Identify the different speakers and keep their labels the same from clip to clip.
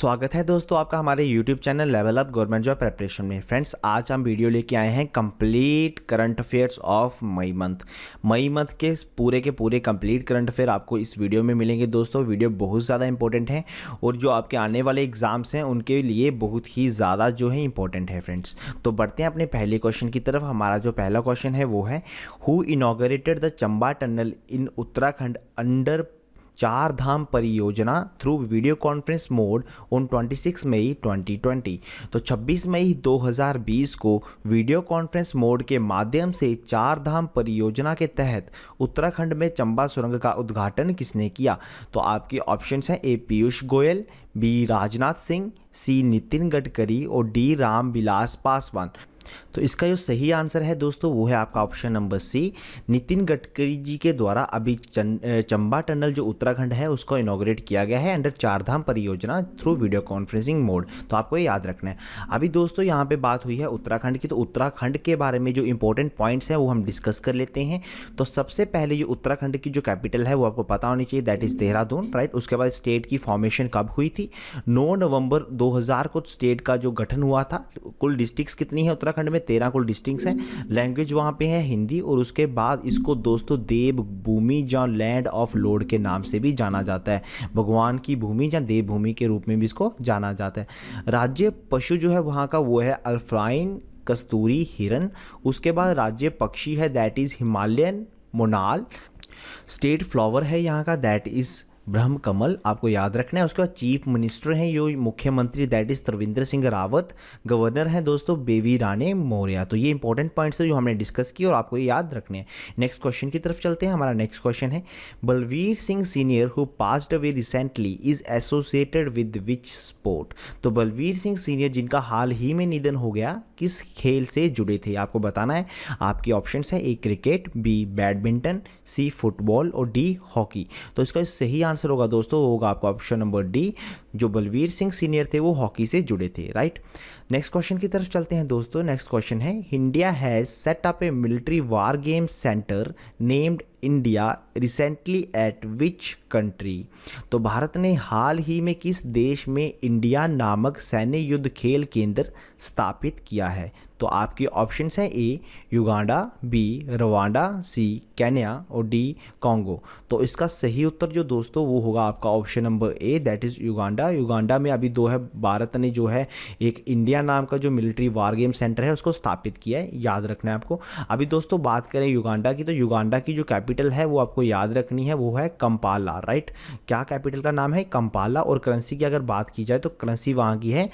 Speaker 1: स्वागत है दोस्तों आपका हमारे YouTube channel level up government job preparation में। फ्रेंड्स, आज हम वीडियो लेके आए हैं complete current affairs of May month के पूरे कंप्लीट करंट अफेयर आपको इस वीडियो में मिलेंगे। दोस्तों, वीडियो बहुत ज़्यादा इंपॉर्टेंट है और जो आपके आने वाले एग्जाम्स हैं उनके लिए बहुत ही ज़्यादा जो है इंपॉर्टेंट है। फ्रेंड्स, तो बढ़ते हैं अपने पहले क्वेश्चन की तरफ। हमारा जो पहला क्वेश्चन है वो है, who inaugurated the Chamba tunnel in Uttarakhand under चार धाम परियोजना through video conference mode on 26 मई 2020। तो 26 मई 2020 को वीडियो कॉन्फ्रेंस मोड के माध्यम से चार धाम परियोजना के तहत उत्तराखंड में चंबा सुरंग का उद्घाटन किसने किया? तो आपके ऑप्शंस हैं ए पीयूष गोयल, बी राजनाथ सिंह, सी नितिन गडकरी और डी रामविलास पासवान। तो इसका जो सही आंसर है दोस्तों वो है आपका option number C, Nitin Gadkari ji के द्वारा अभी चंबा टनल जो उत्तराखंड है उसको इनॉग्रेट किया गया है अंडर चारधाम परियोजना थ्रू वीडियो कॉन्फ्रेंसिंग मोड। तो आपको ये याद रखना है। अभी दोस्तों यहाँ पे बात हुई है उत्तराखंड की, तो उत्तराखंड के बारे में जो इंपॉर्टेंट पॉइंट्स हैं वो हम डिस्कस कर लेते हैं। तो सबसे पहले जो उत्तराखंड की जो कैपिटल है वो आपको पता होनी चाहिए, दैट इज़ देहरादून, राइट। उसके बाद स्टेट की फॉर्मेशन कब हुई थी? 9 नवंबर 2000 को स्टेट का जो गठन हुआ था। कुल डिस्ट्रिक्ट्स कितनी है उत्तराखंड में? 13 कुल डिस्ट्रिक्ट्स हैं। लैंग्वेज वहाँ पे है हिंदी और उसके बाद इसको दोस्तों देव भूमि या लैंड ऑफ लॉर्ड के नाम से भी जाना जाता है। भगवान की भूमि या देव भूमि के रूप में भी इसको जाना जाता है। राज्य पशु जो है वहाँ का वो है अल्फ्राइन कस्तूरी हिरन। उसके बाद राज्य पक्षी है that is Himalayan monal. State flower है यहाँ का दैट इज़ ब्रह्म कमल, आपको याद रखना है। उसके बाद चीफ मिनिस्टर हैं यो मुख्यमंत्री that is Trivendra Singh Rawat. Governor हैं दोस्तों बेबी रानी मौर्य। तो ये इंपॉर्टेंट पॉइंट्स है जो हमने डिस्कस किए और आपको ये याद रखने हैं। नेक्स्ट क्वेश्चन की तरफ चलते हैं। हमारा नेक्स्ट क्वेश्चन है, Balbir Singh senior who passed away recently is associated with which sport? तो बलवीर सिंह सीनियर जिनका हाल ही में निधन हो गया, किस खेल से जुड़े थे? आपको बताना है। आपके ऑप्शंस है A cricket, B badminton, C football और डी हॉकी। तो इसका सही आंसर होगा दोस्तों होगा आपका ऑप्शन नंबर डी, जो बलवीर सिंह सीनियर थे वो हॉकी से जुड़े थे, राइट। नेक्स्ट क्वेश्चन की तरफ चलते हैं दोस्तों। नेक्स्ट क्वेश्चन है, India has set up A military war game centre named India recently eight which country? तो भारत ने हाल ही में किस देश में इंडिया नामक सैन्य युद्ध खेल केंद्र स्थापित किया है? तो आपके ऑप्शंस हैं ए युगांडा, बी रवांडा, सी केन्या और डी कॉन्गो। तो इसका सही उत्तर जो दोस्तों वो होगा आपका option number A that is Uganda. Uganda में अभी दो है, भारत ने जो है एक इंडिया नाम का जो मिलिट्री वार गेम सेंटर है उसको स्थापित किया है, याद रखना है आपको। अभी दोस्तों बात करें युगांडा की, तो युगांडा की जो कैपिटल है वो आपको याद रखनी है, वो है कंपाला, राइट। क्या कैपिटल का नाम है? कंपाला। और करेंसी की अगर बात की जाए तो करेंसी वहाँ की है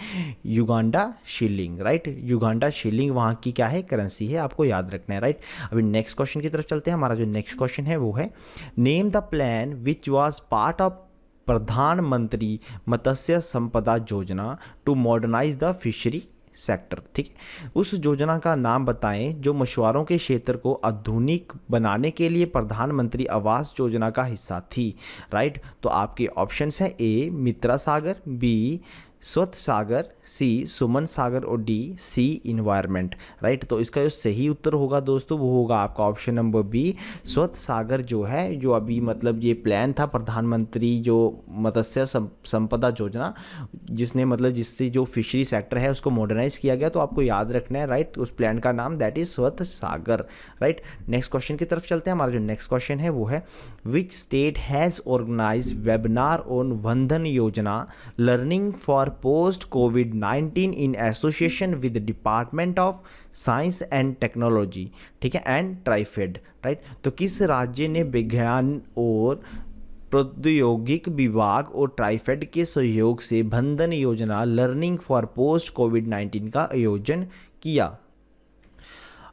Speaker 1: Uganda shilling, right. Uganda shilling वहाँ की क्या है? करेंसी है, आपको याद रखना है, राइट। अभी नेक्स्ट क्वेश्चन की तरफ चलते हैं। हमारा जो नेक्स्ट क्वेश्चन है वो है, name the plan which was part of Pradhan Mantri Matsya Sampada Yojana to modernise the fishery sector. ठीक है, उस योजना का नाम बताएं जो मछुआरों के क्षेत्र को आधुनिक बनाने के लिए प्रधानमंत्री आवास योजना का हिस्सा थी, राइट। तो आपके ऑप्शंस हैं ए मित्रा सागर, बी स्वत सागर, सी सुमन सागर और डी सी इन्वायरमेंट, राइट। तो इसका जो सही उत्तर होगा दोस्तों वो होगा आपका ऑप्शन नंबर बी स्वत सागर जो है, जो अभी मतलब ये प्लान था प्रधानमंत्री जो मत्स्य संपदा योजना, जिसने मतलब जिससे जो फिशरी सेक्टर है उसको मॉडर्नाइज किया गया। तो आपको याद रखना है, राइट, उस प्लान का नाम दैट इज स्वत सागर, राइट। नेक्स्ट क्वेश्चन की तरफ चलते हैं। हमारा जो नेक्स्ट क्वेश्चन है वो है, which state has organize webinar on Vandan Yojana learning for post कोविड-19 in association with department of science and technology, ठीक है, एंड ट्राइफेड, राइट। तो किस राज्य ने विज्ञान और प्रौद्योगिक विभाग और ट्राइफेड के सहयोग से वंदन योजना लर्निंग फॉर पोस्ट कोविड-19 का आयोजन किया?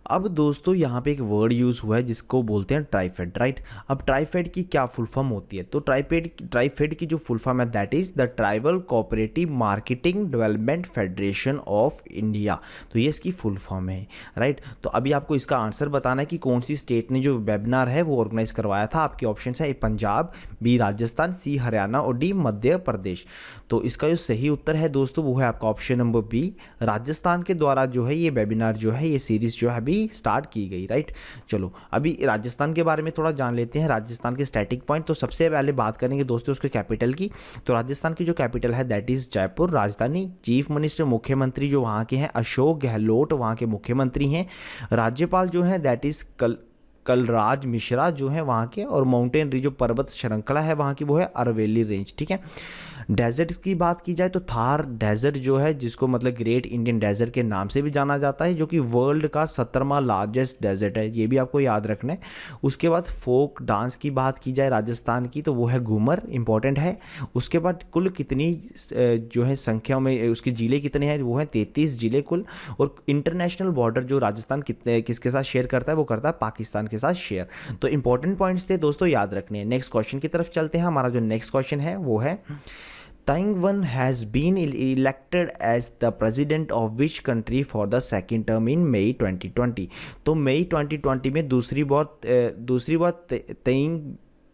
Speaker 1: अब दोस्तों यहाँ पे एक वर्ड यूज़ हुआ है जिसको बोलते हैं ट्राइफेड, राइट। अब ट्राइफेड की क्या फुल फॉर्म होती है? तो ट्राइफेड की जो फुल फॉर्म है that is the tribal cooperative marketing development federation of India. तो ये इसकी फुल फॉर्म है, राइट। तो अभी आपको इसका आंसर बताना है कि कौन सी स्टेट ने जो वेबिनार है वो ऑर्गेनाइज करवाया था। आपके ऑप्शन है ए पंजाब, बी राजस्थान, सी हरियाणा और डी मध्य प्रदेश। तो इसका जो सही उत्तर है दोस्तों वो है आपका ऑप्शन नंबर बी, राजस्थान के द्वारा जो है ये वेबिनार जो है ये सीरीज़ जो है अभी ही स्टार्ट की गई, राइट। चलो अभी राजस्थान के बारे में थोड़ा जान लेते हैं, राजस्थान के स्टैटिक पॉइंट। तो सबसे पहले बात करेंगे दोस्तों उसके कैपिटल की। तो राजस्थान की जो कैपिटल है दैट इज़ जयपुर। राजधानी, चीफ मिनिस्टर, मुख्यमंत्री जो वहाँ के हैं अशोक गहलोत वहाँ के मुख्यमंत्री हैं। राज्यपाल जो है दैट इज़ कलराज मिश्रा जो है वहाँ के, और माउंटेनरी जो पर्वत श्रृंखला है वहाँ की वो है अरवेली रेंज, ठीक है। डेजर्ट्स की बात की जाए तो थार डेजर्ट जो है, जिसको मतलब ग्रेट इंडियन डेजर्ट के नाम से भी जाना जाता है, जो कि वर्ल्ड का 17वां लार्जेस्ट डेजर्ट है, ये भी आपको याद रखना है। उसके बाद फोक डांस की बात की जाए राजस्थान की तो वो है घूमर, इंपॉर्टेंट है। उसके बाद कुल कितनी जो है संख्या में उसके ज़िले कितने हैं, वो हैं 33 ज़िले कुल। और इंटरनेशनल बॉर्डर जो राजस्थान कितने किसके साथ शेयर करता है, वो करता है पाकिस्तान के साथ शेयर। तो इंपॉर्टेंट पॉइंट्स थे दोस्तों, याद रखने हैं। नेक्स्ट क्वेश्चन की तरफ चलते हैं। हमारा जो नेक्स्ट क्वेश्चन है वो है Taiwan has been elected as the president of which country for the second term in May 2020। तो मई 2020 में दूसरी बार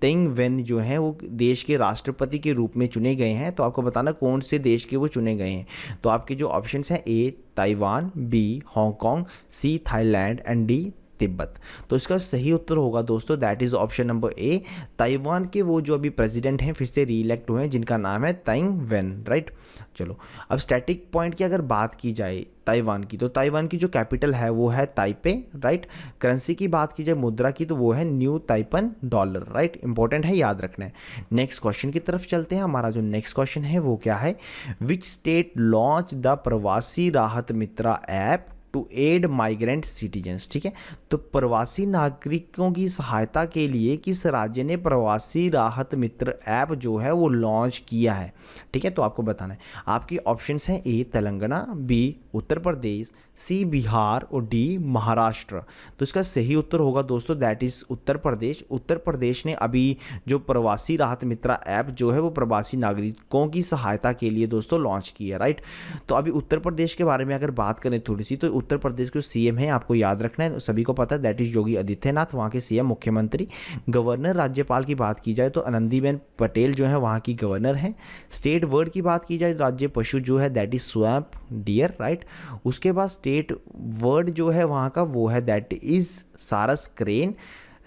Speaker 1: तेंग वेन जो हैं वो देश के राष्ट्रपति के रूप में चुने गए हैं। तो आपको बताना कौन से देश के वो चुने गए हैं। तो आपके जो ऑप्शंस हैं A Taiwan, B Hong Kong, C Thailand and D Tibet. तो इसका सही उत्तर होगा दोस्तों that is option number A, Taiwan के वो जो अभी प्रेसिडेंट हैं फिर से री इलेक्ट हुए हैं, जिनका नाम है ताइंग वेन, राइट। चलो अब स्टैटिक पॉइंट की अगर बात की जाए ताइवान की, तो ताइवान की जो कैपिटल है वो है ताइपे, राइट। करेंसी की बात की जाए मुद्रा की तो वो है new taipan dollar, right. Important है, याद रखना है। नेक्स्ट क्वेश्चन की तरफ चलते हैं। हमारा जो नेक्स्ट क्वेश्चन है वो क्या है, which state launch the Pravasi Rahat Mitra app to aid migrant citizens, ठीक है। तो प्रवासी नागरिकों की सहायता के लिए किस राज्य ने प्रवासी राहत मित्र ऐप जो है वो लॉन्च किया है, ठीक है। तो आपको बताना है, आपके ऑप्शंस हैं ए तेलंगाना, बी उत्तर प्रदेश, सी बिहार और डी महाराष्ट्र। तो इसका सही उत्तर होगा दोस्तों दैट इज उत्तर प्रदेश। उत्तर प्रदेश ने अभी जो प्रवासी राहत मित्रा ऐप जो है वो प्रवासी नागरिकों की सहायता के लिए दोस्तों लॉन्च की है, राइट। तो अभी उत्तर प्रदेश के बारे में अगर बात करें थोड़ी सी, तो उत्तर प्रदेश के सीएम है, आपको याद रखना है, सभी को पता है दैट इज योगी आदित्यनाथ, वहाँ के सीएम मुख्यमंत्री। गवर्नर राज्यपाल की बात की जाए तो आनंदीबेन पटेल जो है वहाँ की गवर्नर है। स्टेट वर्ड की बात की जाए राज्य पशु जो है that is swamp dear, right. उसके बाद स्टेट वर्ड जो है वहाँ का वो है दैट इज सारस क्रेन।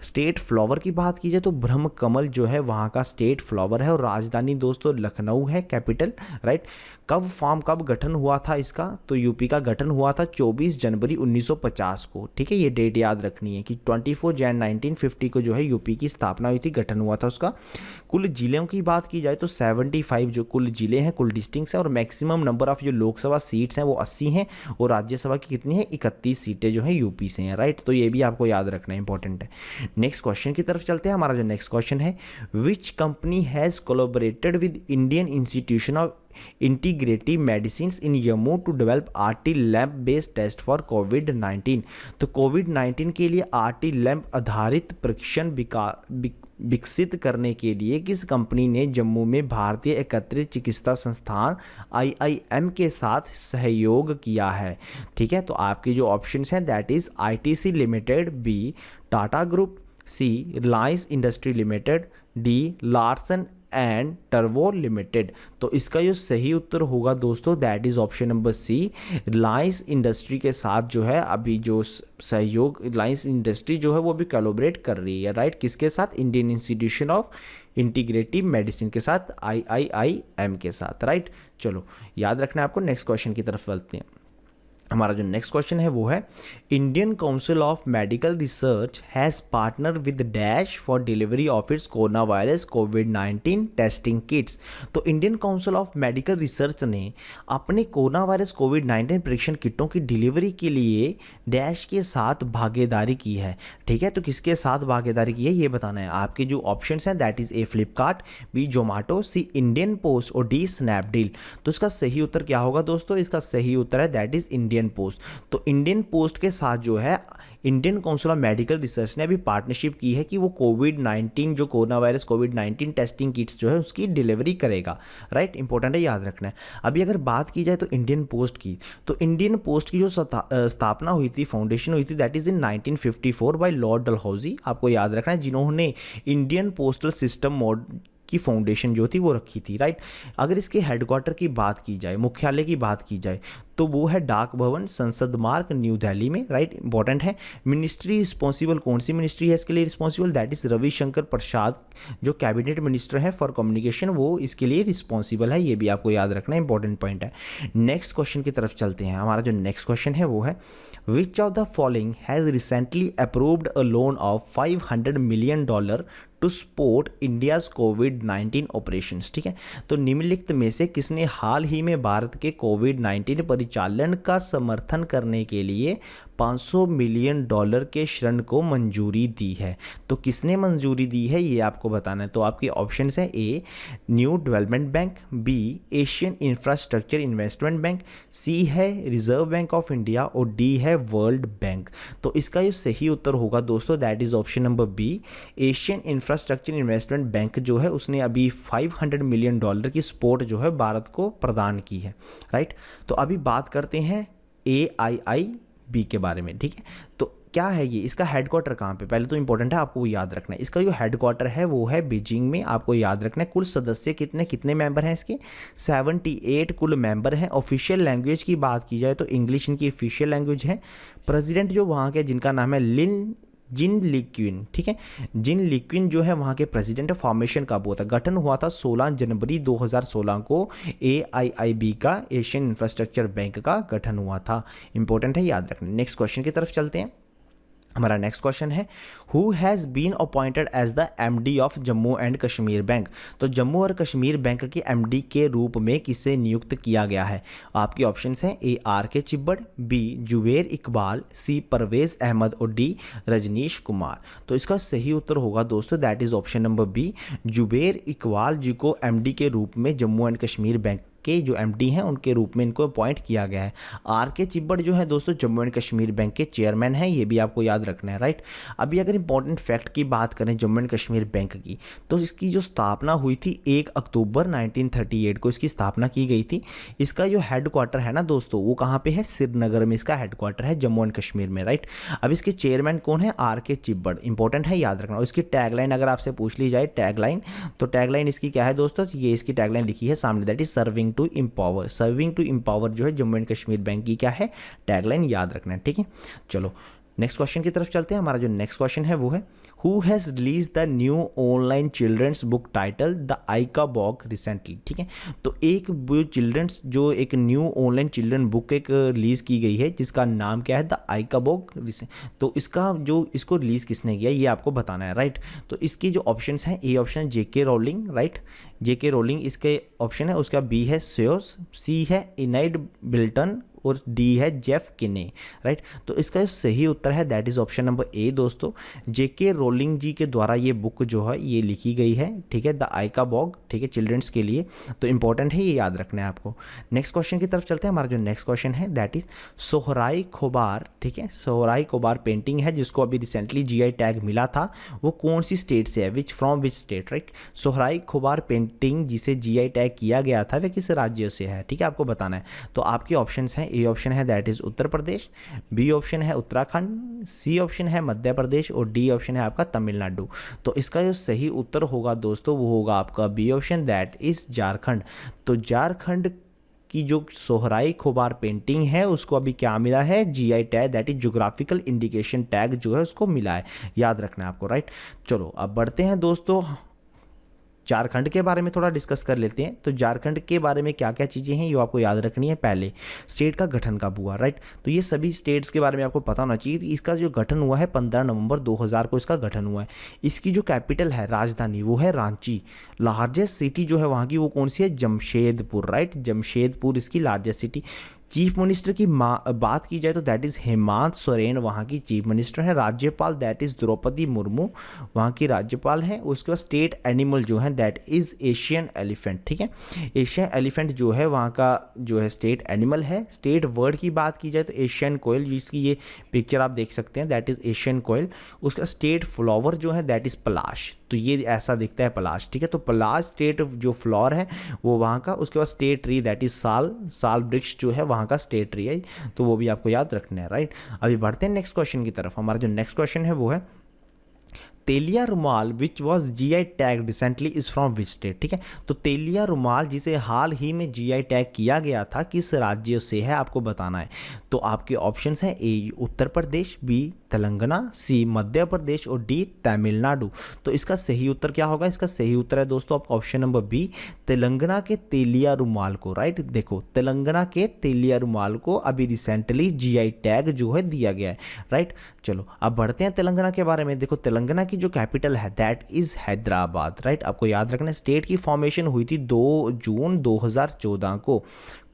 Speaker 1: स्टेट फ्लावर की बात की जाए तो ब्रह्म कमल जो है वहाँ का स्टेट फ्लावर है। और राजधानी दोस्तों लखनऊ है, कैपिटल, राइट। कब गठन हुआ था इसका, तो यूपी का गठन हुआ था 24 जनवरी 1950 को, ठीक है। ये डेट याद रखनी है कि 24 जन 1950 को जो है यूपी की स्थापना हुई थी, गठन हुआ था उसका। कुल जिलों की बात की जाए तो 75 जो कुल जिले हैं, कुल डिस्ट्रिक्ट्स हैं, और मैक्सिमम नंबर ऑफ जो लोकसभा सीट्स हैं वो 80 हैं, और राज्यसभा की कितनी है 31 सीटें जो है यूपी से हैं, राइट। तो ये भी आपको याद रखना है, इंपॉर्टेंट है। नेक्स्ट क्वेश्चन की तरफ चलते हैं। हमारा जो नेक्स्ट क्वेश्चन है, which company has collaborated with Indian Institution of Integrative Medicine in Jammu to develop RT lab based test for कोविड-19। तो कोविड-19 के लिए आरटी लैब आधारित परीक्षण विकसित करने के लिए किस कंपनी ने जम्मू में भारतीय एकत्रित चिकित्सा संस्थान IIM के साथ सहयोग किया है, ठीक है। तो आपके जो ऑप्शंस हैं that is ITC limited, B Tata group, C Reliance industry limited, D Larsen and turbo limited. तो इसका जो सही उत्तर होगा दोस्तों that is option number C, Reliance industry के साथ जो है अभी जो सहयोग, रिलायंस इंडस्ट्री जो है वो भी कोलैबोरेट कर रही है, राइट। किसके साथ, Indian Institution of Integrative medicine के साथ, IIM के साथ, राइट। चलो याद रखना है आपको। नेक्स्ट क्वेश्चन की तरफ चलते हैं। हमारा जो नेक्स्ट क्वेश्चन है वो है, Indian Council of Medical Research has partner with dash for delivery of its corona virus कोविड-19 टेस्टिंग किट्स। तो Indian Council of Medical Research ने अपने कोरोना वायरस कोविड-19 परीक्षण किटों की डिलीवरी के लिए डैश के साथ भागीदारी की है, ठीक है। तो किसके साथ भागीदारी की है ये बताना है। आपके जो ऑप्शंस हैं that is A Flipkart, B Zomato, C Indian post और डी स्नैपडील। तो इसका सही उत्तर क्या होगा दोस्तों, इसका सही उत्तर है दैट इज इंडियन पोस्ट। तो इंडियन पोस्ट के साथ जो है Indian Council of Medical Research ने अभी पार्टनरशिप की है कि वो कोविड-19 जो कोरोना वायरस कोविड-19 टेस्टिंग किट्स जो है उसकी डिलीवरी करेगा, राइट। इंपॉर्टेंट है, याद रखना है। अभी अगर बात की जाए तो इंडियन पोस्ट की, तो इंडियन पोस्ट की जो स्थापना हुई थी, फाउंडेशन हुई थी that is in 1954 by lord Dalhousie, आपको याद रखना है, जिन्होंने इंडियन पोस्टल सिस्टम की फाउंडेशन जो थी वो रखी थी, राइट। अगर इसके हेडक्वार्टर की बात की जाए, मुख्यालय की बात की जाए, तो वो है डाक भवन, संसद मार्ग, न्यू दिल्ली में, राइट। इंपॉर्टेंट है। मिनिस्ट्री रिस्पॉन्सिबल, कौन सी मिनिस्ट्री है इसके लिए रिस्पॉन्सिबल? दैट इज रविशंकर प्रसाद, जो कैबिनेट मिनिस्टर है फॉर कम्युनिकेशन, वो इसके लिए रिस्पॉन्सिबल है। ये भी आपको याद रखना इंपॉर्टेंट पॉइंट है। नेक्स्ट क्वेश्चन की तरफ चलते हैं। हमारा जो नेक्स्ट क्वेश्चन है वो है which of the following has recently approved a loan of $500 million to support India's कोविड-19 ऑपरेशंस, ठीक है। तो निम्नलिखित में से किसने हाल ही में भारत के कोविड-19 परिचालन का समर्थन करने के लिए $500 मिलियन के ऋण को मंजूरी दी है? तो किसने मंजूरी दी है ये आपको बताना है। तो आपके ऑप्शंस हैं A New Development Bank, B Asian Infrastructure Investment Bank, C है रिजर्व बैंक ऑफ इंडिया और डी है वर्ल्ड बैंक। तो इसका जो सही उत्तर होगा दोस्तों that is option number B, Asian Infrastructure Investment Bank जो है उसने अभी $500 मिलियन की सपोर्ट जो है भारत को प्रदान की है, राइट। तो अभी बात करते हैं AIIB के बारे में, ठीक है। तो क्या है ये, इसका हेडक्वार्टर कहाँ पे? पहले तो इंपॉर्टेंट है, आपको वो याद रखना है। इसका जो हेडक्वार्टर है वो है बीजिंग में, आपको याद रखना है। कुल सदस्य कितने मेंबर हैं इसके? 78 कुल मेंबर हैं। ऑफिशियल लैंग्वेज की बात की जाए तो इंग्लिश इनकी ऑफिशियल लैंग्वेज है। प्रेसिडेंट जो वहाँ के जिनका नाम है जिन लीक्विन, ठीक है। जिन लीक्विन जो है वहाँ के प्रेसिडेंट। फॉर्मेशन कब हुआ था? गठन हुआ था 16 जनवरी 2016 को AIIB का, एशियन इंफ्रास्ट्रक्चर बैंक का गठन हुआ था। इंपॉर्टेंट है, याद रखना। नेक्स्ट क्वेश्चन की तरफ चलते हैं। हमारा नेक्स्ट क्वेश्चन है who has been appointed as the MD of Jammu and Kashmir bank? तो जम्मू और कश्मीर बैंक के MD के रूप में किसे नियुक्त किया गया है? आपके ऑप्शंस हैं A RK चिब्बड़, B Zubair Iqbal, C Parvez Ahmad और D रजनीश कुमार। तो इसका सही उत्तर होगा दोस्तों that is option number B, Zubair Iqbal ji को MD के रूप में जम्मू एंड कश्मीर बैंक के जो MD हैं उनके रूप में इनको अपॉइंट किया गया है। RK चिब्बड़ जो है दोस्तों जम्मू एंड कश्मीर बैंक के चेयरमैन हैं, ये भी आपको याद रखना है, राइट। अभी अगर इंपॉर्टेंट फैक्ट की बात करें जम्मू एंड कश्मीर बैंक की, तो इसकी जो स्थापना हुई थी 1 अक्टूबर 1938 को इसकी स्थापना की गई थी। इसका जो हेडक्वार्टर है ना दोस्तों वो कहाँ पे है? श्रीनगर में इसका हेडक्वार्टर है, जम्मू एंड कश्मीर में, राइट। अब इसके चेयरमैन कौन है? RK चिब्बड़। इंपॉर्टेंट है, याद रखना। और इसकी टैगलाइन अगर आपसे पूछ ली जाए टैगलाइन, तो टैगलाइन इसकी क्या है दोस्तों? ये इसकी टैगलाइन लिखी है सामने, that is serving to empower. Serving to empower जो है जम्मू एंड कश्मीर बैंक की क्या है? टैगलाइन, याद रखना है, ठीक है। चलो नेक्स्ट क्वेश्चन की तरफ चलते हैं। हमारा जो नेक्स्ट क्वेश्चन है वो है who has release the new online children's book title the Ickabog recently, ठीक है। तो एक चिल्ड्रंस जो एक न्यू ऑनलाइन चिल्ड्रन बुक एक रिलीज़ की गई है जिसका नाम क्या है? The Ickabog. तो इसका जो इसको रिलीज़ किसने किया ये आपको बताना है, राइट। तो इसकी जो ऑप्शंस हैं, ए ऑप्शन है JK rolling, right, JK rolling इसके ऑप्शन है। उसका B है सेयोस, C है इनाइड बिल्टन और D है जेफ किने, राइट। तो इसका जो सही उत्तर है that is option number A दोस्तों। JK रोलिंग जी के द्वारा ये बुक जो है ये लिखी गई है, ठीक है, द आइका बॉग, ठीक है, चिल्ड्रंस के लिए। तो इंपॉर्टेंट है, ये याद रखना है आपको। नेक्स्ट क्वेश्चन की तरफ चलते हैं। हमारा जो नेक्स्ट क्वेश्चन है दैट इज सोहराई खोबार, ठीक है। सोहराई खोबार पेंटिंग है जिसको अभी रिसेंटली GI टैग मिला था, वो कौन सी स्टेट से है? From which state, right. Sohrai Khovar painting जिसे GI टैग किया गया था वह किस राज्य से है, ठीक है, आपको बताना है। तो आपके ऑप्शंस हैं, A ऑप्शन है that is Uttar Pradesh, B option है उत्तराखंड, C ऑप्शन है मध्य प्रदेश और D ऑप्शन है आपका तमिलनाडु। तो इसका जो सही उत्तर होगा दोस्तों वो होगा आपका B option that is Jharkhand. तो झारखंड की जो सोहराई खोबार पेंटिंग है उसको अभी क्या मिला है? GI tag, that is geographical indication tag जो है उसको मिला है, याद रखना है आपको, राइट। चलो अब बढ़ते हैं दोस्तों, झारखंड के बारे में थोड़ा डिस्कस कर लेते हैं। तो झारखंड के बारे में क्या क्या चीज़ें हैं ये आपको याद रखनी है। पहले स्टेट का गठन कब हुआ, राइट। तो ये सभी स्टेट्स के बारे में आपको पता होना चाहिए। इसका जो गठन हुआ है 15 नवंबर 2000 को इसका गठन हुआ है। इसकी जो कैपिटल है, राजधानी, वो है रांची। लार्जेस्ट सिटी जो है वहाँ की वो कौन सी है? जमशेदपुर, राइट। जमशेदपुर इसकी लार्जेस्ट सिटी। चीफ मिनिस्टर की बात की जाए तो दैट इज़ हेमंत सोरेन वहाँ की चीफ मिनिस्टर है। राज्यपाल दैट इज़ द्रौपदी मुर्मू वहाँ की राज्यपाल है। उसके बाद स्टेट एनिमल जो है दैट इज़ एशियन एलिफेंट, ठीक है। एशियन एलिफेंट जो है वहाँ का जो है स्टेट एनिमल है। स्टेट वर्ड की बात की जाए तो एशियन कोयल, जिसकी ये पिक्चर आप देख सकते हैं दैट इज़ एशियन कोयल। उसका स्टेट फ्लावर जो है दैट इज़ पलाश, तो ये ऐसा दिखता है पलाश, ठीक है। तो पलाश स्टेट जो फ्लावर है वो वहाँ का। उसके बाद स्टेट ट्री दैट इज़ साल वृक्ष जो है वहाँ का स्टेट ट्री है, तो वो भी आपको याद रखना है, राइट। अभी बढ़ते हैं नेक्स्ट क्वेश्चन की तरफ। हमारा जो नेक्स्ट क्वेश्चन है वो है तेलिया रुमाल which was GI tag recently is from which state. ठीक है, तो तेलिया रुमाल जिसे हाल ही में GI टैग किया गया था किस राज्य से है आपको बताना है। तो आपके ऑप्शंस हैं ए उत्तर प्रदेश, बी तेलंगाना, सी मध्य प्रदेश और डी तमिलनाडु। तो इसका सही उत्तर क्या होगा? इसका सही उत्तर है दोस्तों आपका ऑप्शन नंबर बी, तेलंगाना के तेलिया रुमाल को। राइट, देखो तेलंगाना के तेलिया रुमाल को अभी रिसेंटली GI टैग जो है दिया गया है। राइट, चलो अब बढ़ते हैं तेलंगाना के बारे में। देखो तेलंगाना की जो कैपिटल है दैट इज हैदराबाद। राइट, आपको याद रखना है स्टेट की फॉर्मेशन हुई थी 2 जून 2014 को।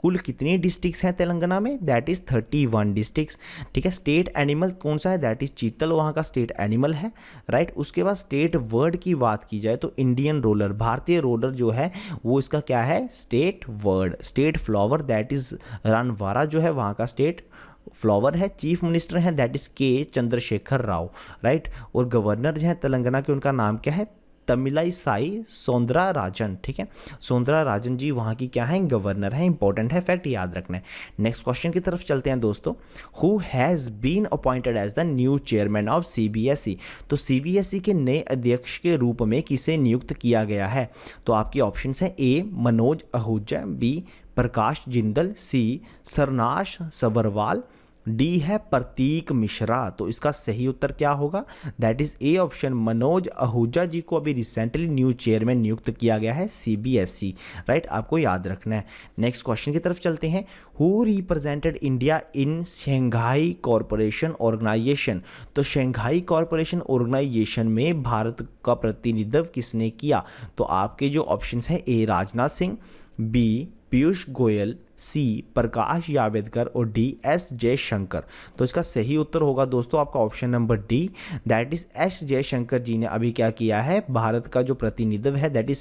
Speaker 1: कुल कितनी डिस्ट्रिक्ट्स हैं तेलंगाना में? That is 31 districts. ठीक है, स्टेट एनिमल कौन सा है? दैट इज चीतल वहाँ का स्टेट एनिमल है। राइट, उसके बाद स्टेट वर्ड की बात की जाए तो इंडियन रोलर, भारतीय रोलर जो है वो इसका क्या है? State bird. State flower that is रनवारा जो है वहाँ का स्टेट फ्लावर है। चीफ मिनिस्टर हैं that is K Chandrashekar Rao. Right, और गवर्नर जो है तेलंगाना के उनका नाम क्या है? तमिलाई साई सौंदराराजन। ठीक है, सौंदराराजन जी वहाँ की क्या है? गवर्नर है। इंपॉर्टेंट है, फैक्ट याद रखना है। नेक्स्ट क्वेश्चन की तरफ चलते हैं दोस्तों। Who has been appointed as the new chairman of CBSE। तो CBSE के नए अध्यक्ष के रूप में किसे नियुक्त किया गया है? तो आपकी ऑप्शन है A Manoj Ahuja, B Prakash Jindal, C Sarnash Sabharwal, D है प्रतीक मिश्रा। तो इसका सही उत्तर क्या होगा? That is A option, Manoj Ahuja ji को अभी रिसेंटली न्यू चेयरमैन नियुक्त किया गया है CBSE। राइट, आपको याद रखना है। नेक्स्ट क्वेश्चन की तरफ चलते हैं। Who represented India in Shanghai corporation organization. तो शंघाई कॉरपोरेशन ऑर्गेनाइजेशन में भारत का प्रतिनिधित्व किसने किया? तो आपके जो ऑप्शंस हैं ए राजनाथ सिंह, बी पीयूष गोयल, सी प्रकाश जावड़ेकर और डी एस जयशंकर। तो इसका सही उत्तर होगा दोस्तों आपका option number D, that is S Jaishankar ji ने अभी क्या किया है? भारत का जो प्रतिनिधित्व है that is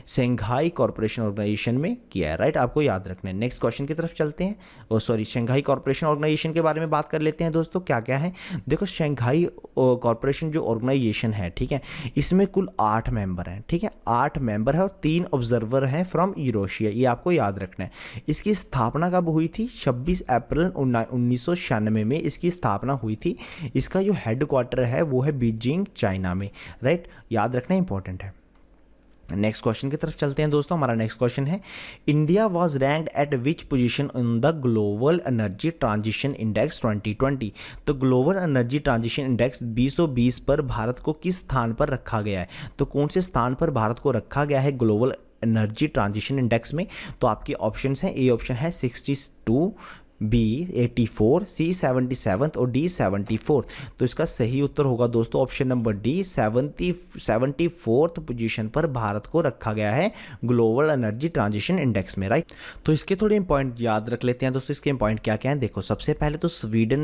Speaker 1: Shanghai corporation organization में किया है। राइट, आपको याद रखना है। नेक्स्ट क्वेश्चन की तरफ चलते हैं। और सॉरी, शंघाई कॉरपोरेशन ऑर्गेनाइजेशन के बारे में बात कर लेते हैं दोस्तों। क्या क्या है देखो, शंघाई कॉरपोरेशन जो ऑर्गेनाइजेशन है, ठीक है, इसमें कुल 8 मेंबर हैं। ठीक है, 8 मेंबर है और 3 ऑब्जर्वर हैं फ्रॉम यूरोशिया। ये आपको याद रखना है। इसकी स्थापना कब हुई थी? 26 अप्रैल 1996 में इसकी स्थापना हुई थी। इसका जो हेडक्वार्टर है वो है बीजिंग, चाइना में। राइट, याद रखना इंपॉर्टेंट है। नेक्स्ट क्वेश्चन की तरफ चलते हैं दोस्तों। हमारा नेक्स्ट क्वेश्चन है, India was ranked eight which position in the global energy transition index 2020। तो ग्लोबल एनर्जी ट्रांजिशन इंडेक्स 2020 पर भारत को किस स्थान पर रखा गया है? तो कौन से स्थान पर भारत को रखा गया है ग्लोबल एनर्जी ट्रांजिशन इंडेक्स में? तो आपके ऑप्शंस हैं, ए ऑप्शन है 62, बी 84, सी 77 और डी 74। तो इसका सही उत्तर होगा दोस्तों option number D, 74th position पर भारत को रखा गया है ग्लोबल एनर्जी ट्रांजिशन इंडेक्स में। राइट, तो इसके थोड़े पॉइंट याद रख लेते हैं दोस्तों। इसके पॉइंट क्या क्या हैं देखो। सबसे पहले तो स्वीडन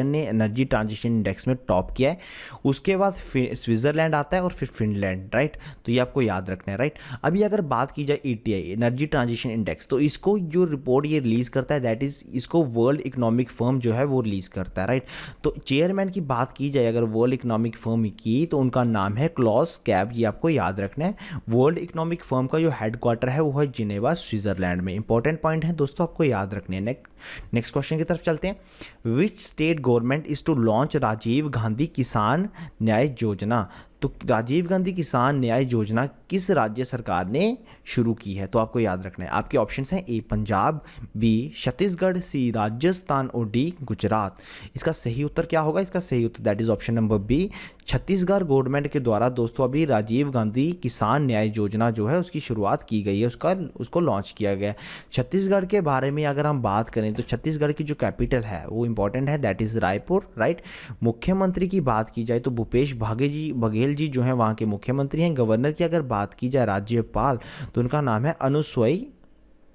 Speaker 1: ने एनर्जी ट्रांजिशन इंडेक्स में टॉप किया है। उसके बाद स्विट्जरलैंड आता है और फिर फिनलैंड। राइट, तो ये आपको याद रखना है। राइट, अभी अगर बात की जाए ETI एनर्जी ट्रांजिशन इंडेक्स, तो इसको जो रिपोर्ट ये रिलीज करता है दैट इज इसको वर्ल्ड इकोनॉमिक फर्म जो है वो रिलीज करता है। राइट, तो चेयरमैन की बात की जाए अगर वर्ल्ड इकोनॉमिक फर्म की, तो उनका नाम है क्लॉस कैब। ये आपको याद रखना है। वर्ल्ड इकोनॉमिक फर्म का जो हेडक्वार्टर है वो है जिनेवा, स्विट्जरलैंड में। इंपॉर्टेंट पॉइंट है दोस्तों, आपको याद रखने हैं। नेक्स्ट क्वेश्चन की तरफ चलते हैं। Which state government is to launch Rajiv Gandhi Kisan Nyay योजना। तो राजीव गांधी किसान न्याय योजना किस राज्य सरकार ने शुरू की है? तो आपको याद रखना है। आपके ऑप्शंस हैं ए पंजाब, बी छत्तीसगढ़, सी राजस्थान और डी गुजरात। इसका सही उत्तर क्या होगा? इसका सही उत्तर that is option number B, Chhattisgarh government के द्वारा दोस्तों अभी राजीव गांधी किसान न्याय योजना जो है उसकी शुरुआत की गई है, उसको लॉन्च किया गया है। छत्तीसगढ़ के बारे में अगर हम बात करें तो छत्तीसगढ़ की जो कैपिटल है वो इंपॉर्टेंट है, दैट इज़ रायपुर। राइट, मुख्यमंत्री की बात की जाए तो भूपेश बघेल जी जो हैं वहाँ के मुख्यमंत्री हैं। गवर्नर की अगर बात की जाए राज्यपाल, तो उनका नाम है अनुसुई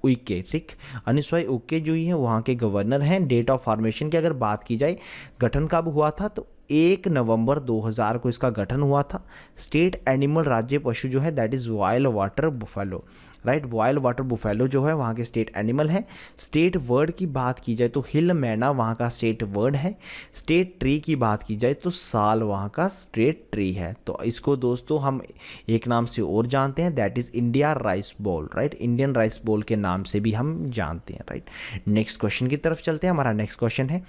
Speaker 1: उइके। ठीक, अनुसुई उइके जो ही है वहाँ के गवर्नर हैं। डेट ऑफ फॉर्मेशन की अगर बात की जाए, गठन कब हुआ था? तो 1 नवंबर 2000 को इसका गठन हुआ था। स्टेट एनिमल राज्य पशु जो है that is wild water buffalo. Right. बॉयल वाटर बुफेलो जो है वहाँ के स्टेट एनिमल है। स्टेट वर्ड की बात की जाए तो हिल मैना वहाँ का स्टेट वर्ड है। स्टेट ट्री की बात की जाए तो साल वहाँ का स्टेट ट्री है। तो इसको दोस्तों हम एक नाम से और जानते हैं, दैट इज़ इंडिया राइस बोल, राइट। इंडियन राइस बोल के नाम से भी हम जानते हैं, राइट। नेक्स्ट क्वेश्चन की तरफ चलते हैं। हमारा नेक्स्ट क्वेश्चन है,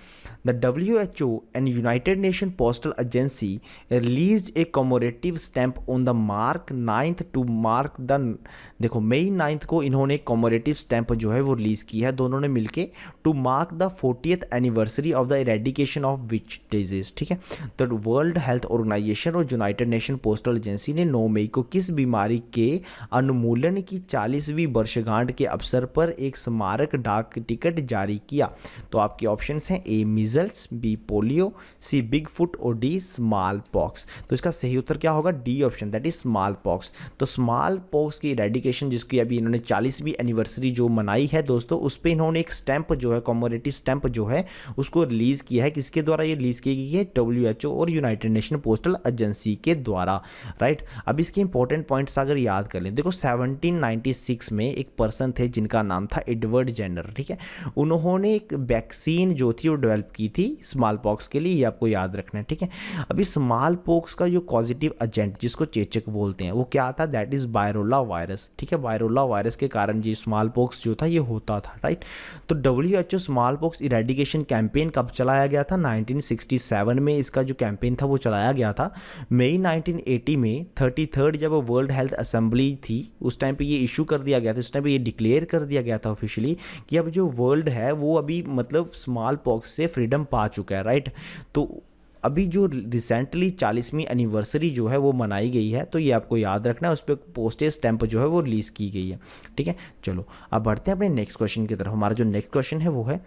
Speaker 1: the WHO and United Nation postal Agency released a commemorative stamp on the mark 9th to mark the, देखो मई 9 को इन्होंने कॉमोरेटिव स्टैंप जो है वो रिलीज़ की है दोनों ने मिलके, to mark the 40th anniversary of the eradication of which disease, ठीक है। तो वर्ल्ड हेल्थ ऑर्गेनाइजेशन और यूनाइटेड नेशन पोस्टल एजेंसी ने 9 मई को किस बीमारी के उन्मूलन की 40वीं वर्षगांठ के अवसर पर एक स्मारक डाक टिकट जारी किया? तो आपके ऑप्शंस हैं ए मीजल्स, बी पोलियो, सी बिग फुट और डी स्मॉल पॉक्स। तो इसका सही उत्तर क्या होगा? D option, that is small pox. तो स्मॉल पॉक्स की इरेडिकेशन जिसकी अभी इन्होंने 40वीं एनिवर्सरी जो मनाई है दोस्तों, उस पर इन्होंने एक स्टैंप जो है, कॉमोरेटिव स्टैंप जो है उसको रिलीज़ किया है। किसके द्वारा ये रिलीज़ की गई है? WHO और यूनाइटेड नेशन पोस्टल एजेंसी के द्वारा, राइट। अब इसके इंपॉर्टेंट पॉइंट्स अगर याद कर लें, देखो 1796 में एक पर्सन थे जिनका नाम था एडवर्ड जेनर, ठीक है। उन्होंने एक वैक्सीन जो थी वो डेवलप की थी स्मॉल पॉक्स के लिए, ये आपको याद रखना है, ठीक है। अभी स्मॉल पॉक्स का जो पॉजिटिव एजेंट जिसको चेचक बोलते हैं वो क्या था? दैट इज वायरोला वायरस, ठीक है। वायरोला वायरस के कारण जी स्मॉल पॉक्स जो था ये होता था, राइट। तो WHO small pox eradication campaign कब चलाया गया था? 1967 में इसका जो कैंपेन था वो चलाया गया था। मई 1980 में 33rd जब वर्ल्ड हेल्थ असेंबली थी उस टाइम पे ये इशू कर दिया गया था, उस टाइम पे ये डिक्लेयर कर दिया गया था ऑफिशियली कि अब जो वर्ल्ड है वो अभी मतलब स्मॉल पॉक्स से फ्रीडम पा चुका है, राइट। तो अभी जो रिसेंटली 40वीं एनिवर्सरी जो है वो मनाई गई है, तो ये आपको याद रखना है, उस पर पोस्टेज स्टैंप जो है वो रिलीज़ की गई है, ठीक है। चलो अब बढ़ते हैं अपने नेक्स्ट क्वेश्चन की तरफ। हमारा जो नेक्स्ट क्वेश्चन है वो है,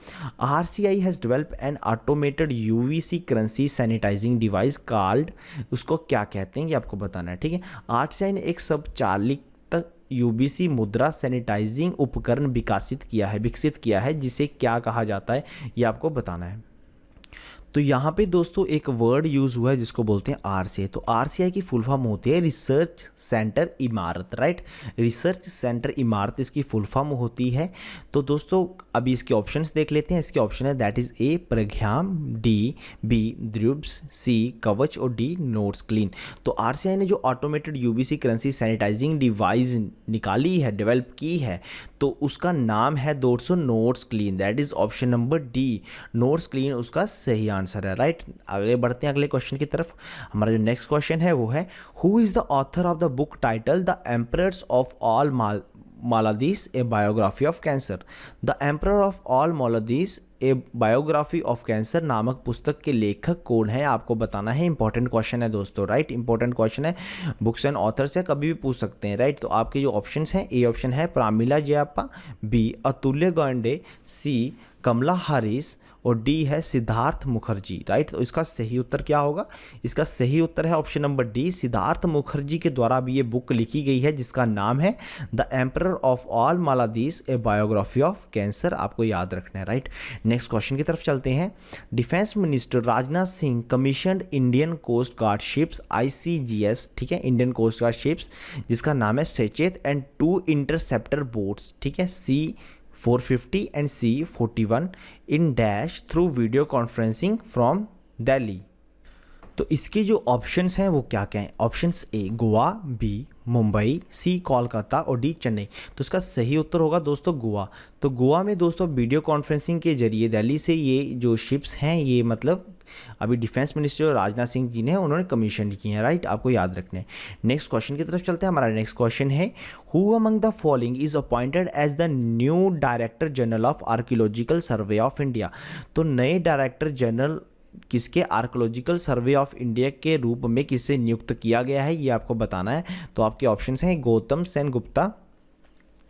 Speaker 1: RCI has develop an automated UVC currency sanitising device called, उसको क्या कहते हैं ये आपको बताना है, ठीक है। RCI ने एक स्वचालित UVC मुद्रा सैनिटाइजिंग उपकरण विकसित किया है जिसे क्या कहा जाता है ये आपको बताना है। तो यहाँ पे दोस्तों एक वर्ड यूज़ हुआ है जिसको बोलते हैं RCI। तो RCI की फुल फॉर्म होती है रिसर्च सेंटर इमारत, राइट। रिसर्च सेंटर इमारत इसकी फुल फॉर्म होती है। तो दोस्तों अभी इसके ऑप्शंस देख लेते हैं। इसके ऑप्शन है that is A Pragyam, D B DRUVS, C Kavach और डी नोट्स क्लीन। तो RCI ने जो automated UVC currency sanitising device निकाली है, डेवलप की है, तो उसका नाम है दोस्तों notes clean, that is option number D, notes clean उसका सही आंसर है, राइट। आगे बढ़ते हैं अगले क्वेश्चन की तरफ। हमारा जो नेक्स्ट क्वेश्चन है वो है, who is the author of the book title The Emperor's of All Maladies A Biography of Cancer? The Emperor of All Maladies A Biography of Cancer नामक पुस्तक के लेखक कौन है आपको बताना है। इंपॉर्टेंट क्वेश्चन है दोस्तों, राइट। इंपॉर्टेंट क्वेश्चन है, बुक्स एंड ऑथर से कभी भी पूछ सकते हैं, राइट। तो आपके जो ऑप्शंस हैं, ए ऑप्शन है प्रामिला जयाप्पा, बी अतुल्य गोंडे, सी कमला हारिस और डी है सिद्धार्थ मुखर्जी, राइट। तो इसका सही उत्तर क्या होगा? इसका सही उत्तर है option number D, Siddharth Mukherjee के द्वारा भी ये बुक लिखी गई है जिसका नाम है The Emperor of All Maladies A Biography of Cancer, आपको याद रखना है, राइट। नेक्स्ट क्वेश्चन की तरफ चलते हैं। Defence minister Rajnath Singh commissioned Indian coast guard ships ICGS, ठीक है, इंडियन कोस्ट गार्ड शिप्स जिसका नाम है सचेत एंड 2 इंटरसेप्टर बोट्स, ठीक है, C-450 and C-41 in dash through video conferencing from Delhi. तो इसके जो ऑप्शंस हैं वो क्या क्या हैं? Options A Goa, B Mumbai, C Kolkata और डी चेन्नई। तो इसका सही उत्तर होगा दोस्तों गोवा। तो गोवा में दोस्तों वीडियो कॉन्फ्रेंसिंग के जरिए दिल्ली से ये जो शिप्स हैं ये मतलब अभी डिफेंस मिनिस्टर राजनाथ सिंह जी ने उन्होंने कमीशन की हैं, राइट। आपको याद रखने। नेक्स्ट क्वेश्चन की तरफ चलते हैं। हमारा नेक्स्ट क्वेश्चन है, who among the following is appointed as the new director general of archaeological survey of India? तो नए डायरेक्टर जनरल किसके आर्कियोलॉजिकल सर्वे ऑफ इंडिया के रूप में किसे नियुक्त किया गया है ये आपको बताना है। तो आपके ऑप्शंस हैं गौतम सेन गुप्ता,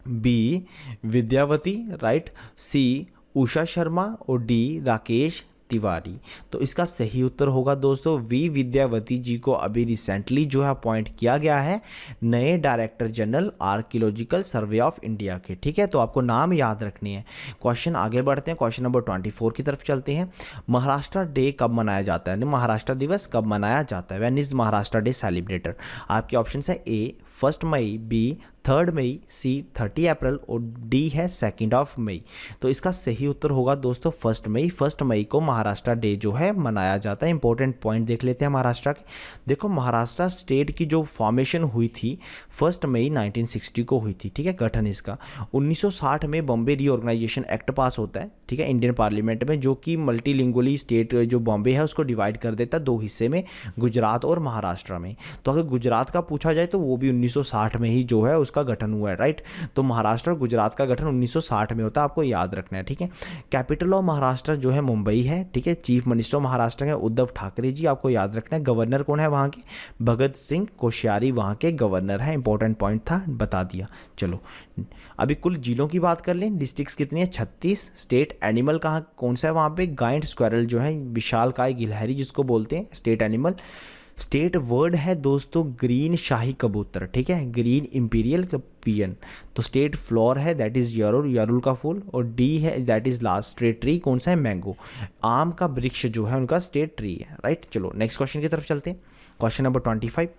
Speaker 1: बी विद्यावती, राइट, सी उषा शर्मा और डी राकेश तिवारी। तो इसका सही उत्तर होगा दोस्तों वी विद्यावती जी को अभी रिसेंटली जो है अपॉइंट किया गया है नए director general archaeological survey of India के, ठीक है। तो आपको नाम याद रखनी है। क्वेश्चन आगे बढ़ते हैं, क्वेश्चन नंबर 24 की तरफ चलते हैं। महाराष्ट्र डे कब मनाया जाता है? महाराष्ट्र दिवस कब मनाया जाता है? When is Maharashtra day celebrated? आपके ऑप्शन है ए 1 मई, बी 3 मई, सी 30 अप्रैल और डी है 2 मई। तो इसका सही उत्तर होगा दोस्तों 1 मई। 1 मई को महाराष्ट्र डे जो है मनाया जाता है। इंपॉर्टेंट पॉइंट देख लेते हैं महाराष्ट्र के। देखो महाराष्ट्र स्टेट की जो फॉर्मेशन हुई थी 1 मई 1960 को हुई थी, ठीक है, गठन इसका। 1960 में बॉम्बे रीऑर्गेनाइजेशन एक्ट पास होता है, ठीक है, इंडियन पार्लियामेंट में, जो कि मल्टीलिंगुअली स्टेट जो बॉम्बे है उसको डिवाइड कर देता है 2 हिस्से में, गुजरात और महाराष्ट्र में। तो अगर गुजरात का पूछा जाए तो वो भी 1960 में ही जो है उसका गठन हुआ है, राइट। तो महाराष्ट्र और गुजरात का गठन 1960 में होता है, आपको याद रखना है, ठीक है। कैपिटल ऑफ महाराष्ट्र जो है मुंबई है, ठीक है। चीफ मिनिस्टर ऑफ महाराष्ट्र है उद्धव ठाकरे जी, आपको याद रखना है। गवर्नर कौन है वहाँ के? भगत सिंह कोश्यारी वहाँ के गवर्नर है। इंपॉर्टेंट पॉइंट था, बता दिया। चलो अभी कुल जिलों की बात कर लें। डिस्ट्रिक्ट्स कितनी है? 36। स्टेट एनिमल कहाँ कौन सा है वहाँ पे? गाइंट स्क्वायरल जो है, विशालकाय गिलहरी जिसको बोलते हैं, स्टेट एनिमल। स्टेट वर्ड है दोस्तों ग्रीन शाही कबूतर, ठीक है, ग्रीन इंपीरियल पियन। तो स्टेट फ्लोर है दैट इज यारुल, यारुल का फूल। और डी है that is last state tree कौन सा है? मैंगो। आम का वृक्ष जो है उनका स्टेट ट्री है, राइट। चलो नेक्स्ट क्वेश्चन की तरफ चलते हैं। Question number 25।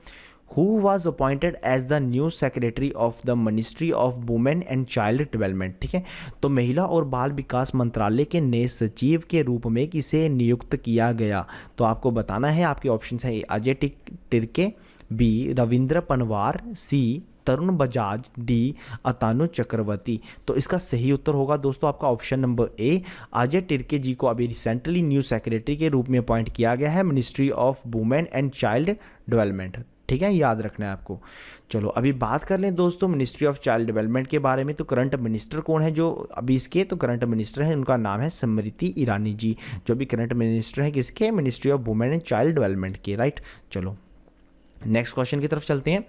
Speaker 1: Who was appointed as the new secretary of the Ministry of Women and Child Development, ठीक है। तो महिला और बाल विकास मंत्रालय के नए सचिव के रूप में किसे नियुक्त किया गया? तो आपको बताना है। आपके ऑप्शन है अजय टिर्के, बी रविंद्र पनवार, सी तरुण बजाज, डी अतानु चक्रवर्ती। तो इसका सही उत्तर होगा दोस्तों आपका ऑप्शन नंबर ए। अजय टिर्के जी को अभी रिसेंटली न्यू सेक्रेटरी के रूप में अपॉइंट किया गया है ministry of women and child development, ठीक है, याद रखना है आपको। चलो अभी बात कर लें दोस्तों मिनिस्ट्री ऑफ चाइल्ड डेवलपमेंट के बारे में। तो करंट मिनिस्टर कौन है जो अभी इसके? तो करंट मिनिस्टर है, उनका नाम है स्मृति ईरानी जी, जो भी करंट मिनिस्टर है किसके? Ministry of women and child development के, राइट। चलो नेक्स्ट क्वेश्चन की तरफ चलते हैं।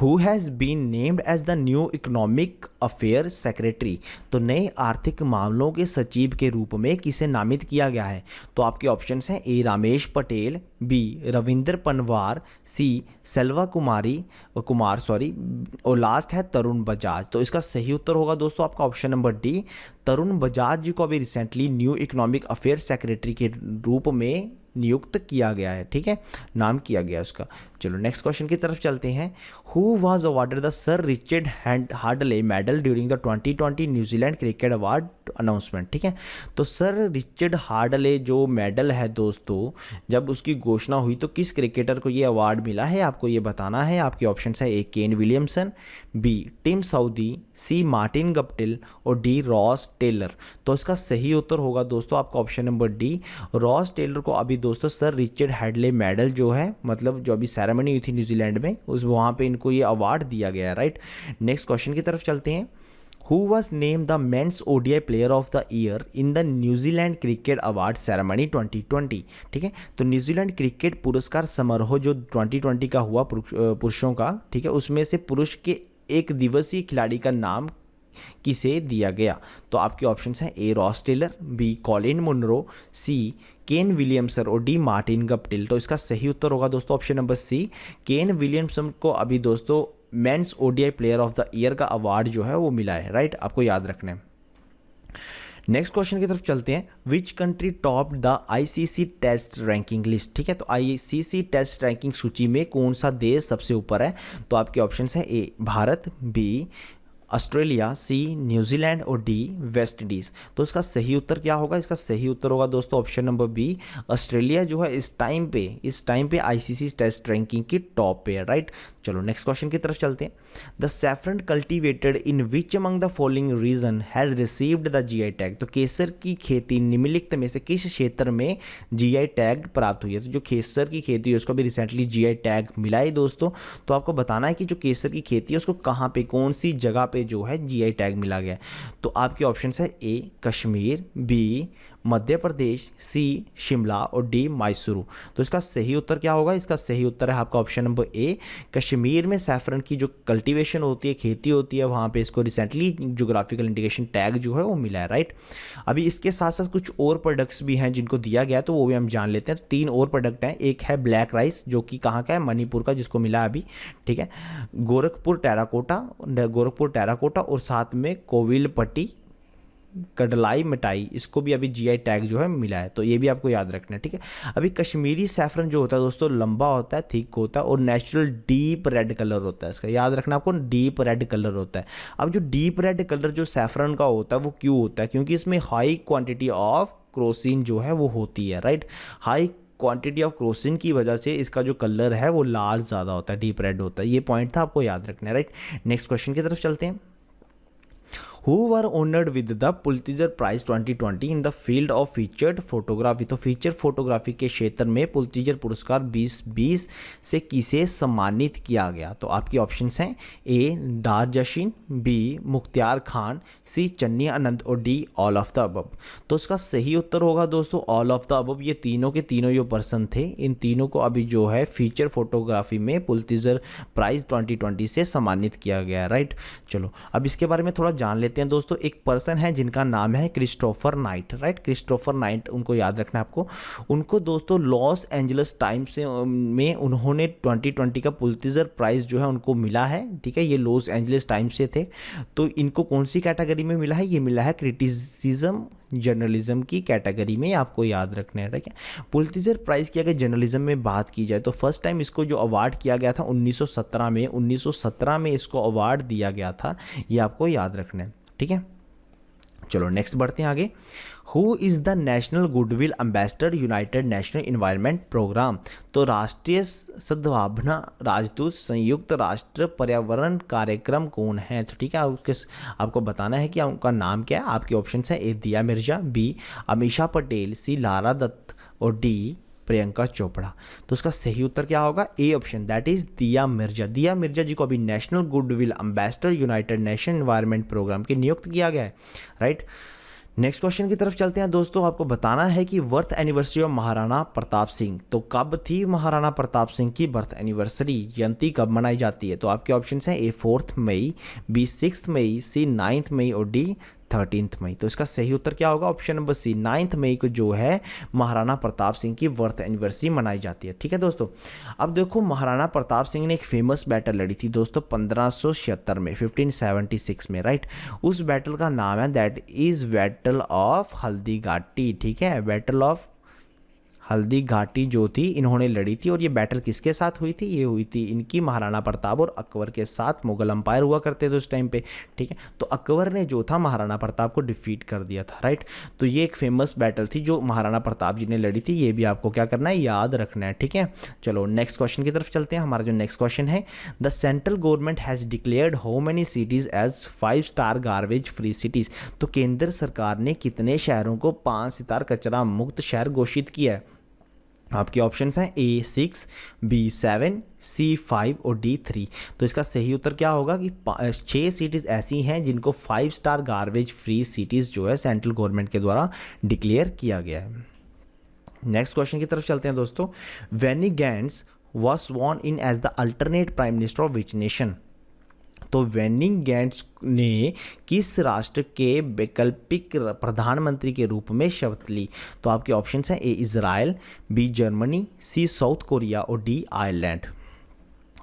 Speaker 1: Who has been named as the new economic affair secretary? तो नए आर्थिक मामलों के सचिव के रूप में किसे नामित किया गया है? तो आपके ऑप्शंस हैं ए रामेश पटेल, बी रविंद्र पनवार, सी सेल्वा कुमार और लास्ट है तरुण बजाज। तो इसका सही उत्तर होगा दोस्तों आपका option number D. Tarun Bajaj जी को अभी recently new economic affair secretary के रूप में नियुक्त किया गया है, ठीक है, नाम किया गया उसका। चलो नेक्स्ट क्वेश्चन की तरफ चलते हैं। Who was awarded the sir Richard हार्डले medal during the 2020 New Zealand cricket award announcement, ठीक है। तो सर रिचर्ड हार्डले जो मेडल है दोस्तों, जब उसकी घोषणा हुई तो किस क्रिकेटर को ये अवार्ड मिला है आपको ये बताना है। आपके ऑप्शन है A Kane Williamson, B Tim Southee, C Martin Guptill और डी रॉस टेलर। तो इसका सही उत्तर होगा दोस्तों आपका option number D. Ross Taylor को अभी दोस्तों सर रिचर्ड हैडले मेडल जो है, मतलब जो अभी सेरेमनी हुई थी न्यूजीलैंड में, उस वहाँ पे इनको ये अवार्ड दिया गया है, राइट। नेक्स्ट क्वेश्चन की तरफ चलते हैं। Who was named the Men's ODI Player of the Year in the New Zealand Cricket Award Ceremony 2020, ठीक है। तो न्यूजीलैंड क्रिकेट पुरस्कार समारोह जो 2020 का हुआ पुरुषों का, ठीक है, उसमें से पुरुष के एक दिवसीय खिलाड़ी का नाम किसे दिया गया? तो आपके ऑप्शंस हैं A Ross Taylor, B Colin Munro, C Kane Williamson और डी मार्टिन गप्टिल। तो इसका सही उत्तर होगा दोस्तों option number C. Kane Williamson को अभी दोस्तों men's ODI player of the year का अवार्ड जो है वो मिला है, राइट, आपको याद रखना है। नेक्स्ट क्वेश्चन की तरफ चलते हैं। Which country top the ICC test ranking list, ठीक है। तो आईसीसी टेस्ट रैंकिंग सूची में कौन सा देश सबसे ऊपर है? तो आपके ऑप्शंस हैं ए भारत, बी ऑस्ट्रेलिया, सी न्यूजीलैंड और डी वेस्ट इंडीज़। तो इसका सही उत्तर क्या होगा? इसका सही उत्तर होगा दोस्तों ऑप्शन नंबर बी। ऑस्ट्रेलिया जो है इस टाइम पे आईसीसी टेस्ट रैंकिंग की टॉप पे है, राइट। चलो नेक्स्ट क्वेश्चन की तरफ चलते हैं। The saffron cultivated in which among the following region has received the GI tag? तो केसर की खेती निम्नलिखित में से किस क्षेत्र में जीआई टैग प्राप्त हुई है? तो जो केसर की खेती है उसको भी रिसेंटली जीआई टैग मिला है दोस्तों। तो आपको बताना है कि जो केसर की खेती है उसको कहाँ पे, कौन सी जगह पे जो है जीआई टैग मिला गया। तो आपके ऑप्शन है ए कश्मीर, बी मध्य प्रदेश, सी शिमला और डी मैसूरू। तो इसका सही उत्तर क्या होगा? इसका सही उत्तर है आपका ऑप्शन नंबर ए। कश्मीर में सैफरन की जो कल्टीवेशन होती है, खेती होती है, वहाँ पे इसको रिसेंटली ज्योग्राफिकल इंडिकेशन टैग जो है वो मिला है, राइट। अभी इसके साथ साथ कुछ और प्रोडक्ट्स भी हैं जिनको दिया गया है, तो वो भी हम जान लेते हैं। तो 3 और प्रोडक्ट हैं। एक है ब्लैक राइस जो कि कहाँ का है? मणिपुर का, जिसको मिला है अभी, ठीक है। गोरखपुर टेराकोटा और साथ में कोविलपट्टी कडलाई मिठाई, इसको भी अभी जीआई टैग जो है मिला है, तो ये भी आपको याद रखना है, ठीक है। अभी कश्मीरी सैफरन जो होता है दोस्तों लंबा होता है, थिक होता है और नेचुरल डीप रेड कलर होता है इसका, याद रखना आपको, डीप रेड कलर होता है। अब जो डीप रेड कलर जो सैफरन का होता है वो क्यों होता है, क्योंकि इसमें हाई क्वांटिटी ऑफ क्रोसिन जो है वो होती है, right. High quantity of Crocin की वजह से इसका जो कलर है वो लाल ज़्यादा होता है, डीप रेड होता है। ये पॉइंट था, आपको याद रखना है, राइट। नेक्स्ट क्वेश्चन की तरफ चलते हैं। Who were honored with the Pulitzer Prize 2020 in the field of featured photography? तो फीचर फोटोग्राफी के क्षेत्र में पुलित्जर पुरस्कार 2020 से किसे सम्मानित किया गया? तो आपकी ऑप्शंस हैं ए दार जशीन, बी मुख्तियार खान, सी चन्नी आनंद और D all of the above. तो इसका सही उत्तर होगा दोस्तों ऑल ऑफ द अबव। ये तीनों के तीनों जो पर्सन थे, इन तीनों को अभी जो है फीचर फोटोग्राफी में पुलित्जर प्राइज 2020 से सम्मानित किया गया, राइट। चलो अब इसके बारे में थोड़ा जान लेते हैं दोस्तों। एक पर्सन है जिनका नाम है Christopher night, right. Christopher night, उनको याद रखना है आपको। उनको दोस्तों लॉस एंजल्स टाइम्स से में उन्होंने 2020 का पुलित्जर प्राइज जो है उनको मिला है, ठीक है। ये लॉस एंजल्स टाइम्स से थे। तो इनको कौन सी कैटेगरी में मिला है? ये मिला है क्रिटिसिज्म जर्नलिज्म की कैटेगरी में, आपको याद रखना है, ठीक है। पुलित्जर प्राइज़ की अगर जर्नलिज्म में बात की जाए तो फर्स्ट टाइम इसको जो अवार्ड किया गया था 1917 में इसको अवार्ड दिया गया था, ये आपको याद रखना है, ठीक है। चलो नेक्स्ट बढ़ते हैं आगे। Who is the national goodwill ambassador united national environment programme? तो राष्ट्रीय सद्भावना राजदूत संयुक्त राष्ट्र पर्यावरण कार्यक्रम कौन है? तो ठीक है, आपको बताना है कि उनका नाम क्या है। आपके ऑप्शन है ए दिया मिर्जा, बी अमीषा पटेल, सी लारा दत्त और डी प्रियंका चोपड़ा। तो उसका सही उत्तर क्या होगा? ए ऑप्शन, दैट इज दिया मिर्जा। दिया मिर्जा जी को अभी national goodwill ambassador united nation environment programme के नियुक्त किया गया है, राइट। नेक्स्ट क्वेश्चन की तरफ चलते हैं दोस्तों। आपको बताना है कि birth anniversary of Maharana Pratap Singh, तो कब थी महाराणा प्रताप सिंह की बर्थ एनिवर्सरी, जयंती कब मनाई जाती है? तो आपके ऑप्शन हैं ए 4 मई, बी 6 मई, सी 9 मई और डी 13 मई। तो इसका सही उत्तर क्या होगा? ऑप्शन नंबर सी, 9 मई को जो है महाराणा प्रताप सिंह की बर्थ एनिवर्सरी मनाई जाती है, ठीक है दोस्तों। अब देखो, महाराणा प्रताप सिंह ने एक फेमस बैटल लड़ी थी दोस्तों 1576 में, 1576 में, राइट। उस बैटल का नाम है that is battle of Haldi Ghati, ठीक है। बैटल ऑफ हल्दी घाटी जो थी इन्होंने लड़ी थी, और ये बैटल किसके साथ हुई थी? ये हुई थी इनकी महाराणा प्रताप और अकबर के साथ। मुगल अंपायर हुआ करते थे उस टाइम पे, ठीक है। तो अकबर ने जो था महाराणा प्रताप को डिफीट कर दिया था, राइट। तो ये एक फेमस बैटल थी जो महाराणा प्रताप जी ने लड़ी थी, ये भी आपको क्या करना है, याद रखना है, ठीक है। चलो नेक्स्ट क्वेश्चन की तरफ चलते हैं। हमारा जो नेक्स्ट क्वेश्चन है, the central government has declared how many cities as 5 star garbage free cities? तो केंद्र सरकार ने कितने शहरों को 5 सितार कचरा मुक्त शहर घोषित किया है? आपके ऑप्शंस हैं ए 6, बी 7, सी 5 और डी 3। तो इसका सही उत्तर क्या होगा कि 6 सिटीज़ ऐसी हैं जिनको 5 स्टार गार्बेज फ्री सिटीज़ जो है सेंट्रल गवर्नमेंट के द्वारा डिक्लेयर किया गया है। नेक्स्ट क्वेश्चन की तरफ चलते हैं दोस्तों। Benny Gantz was sworn in as the alternate prime minister of which nation? तो बेनी गैंट्स ने किस राष्ट्र के वैकल्पिक प्रधानमंत्री के रूप में शपथ ली? तो आपके ऑप्शंस हैं ए इजराइल, बी जर्मनी, सी साउथ कोरिया और डी आयरलैंड।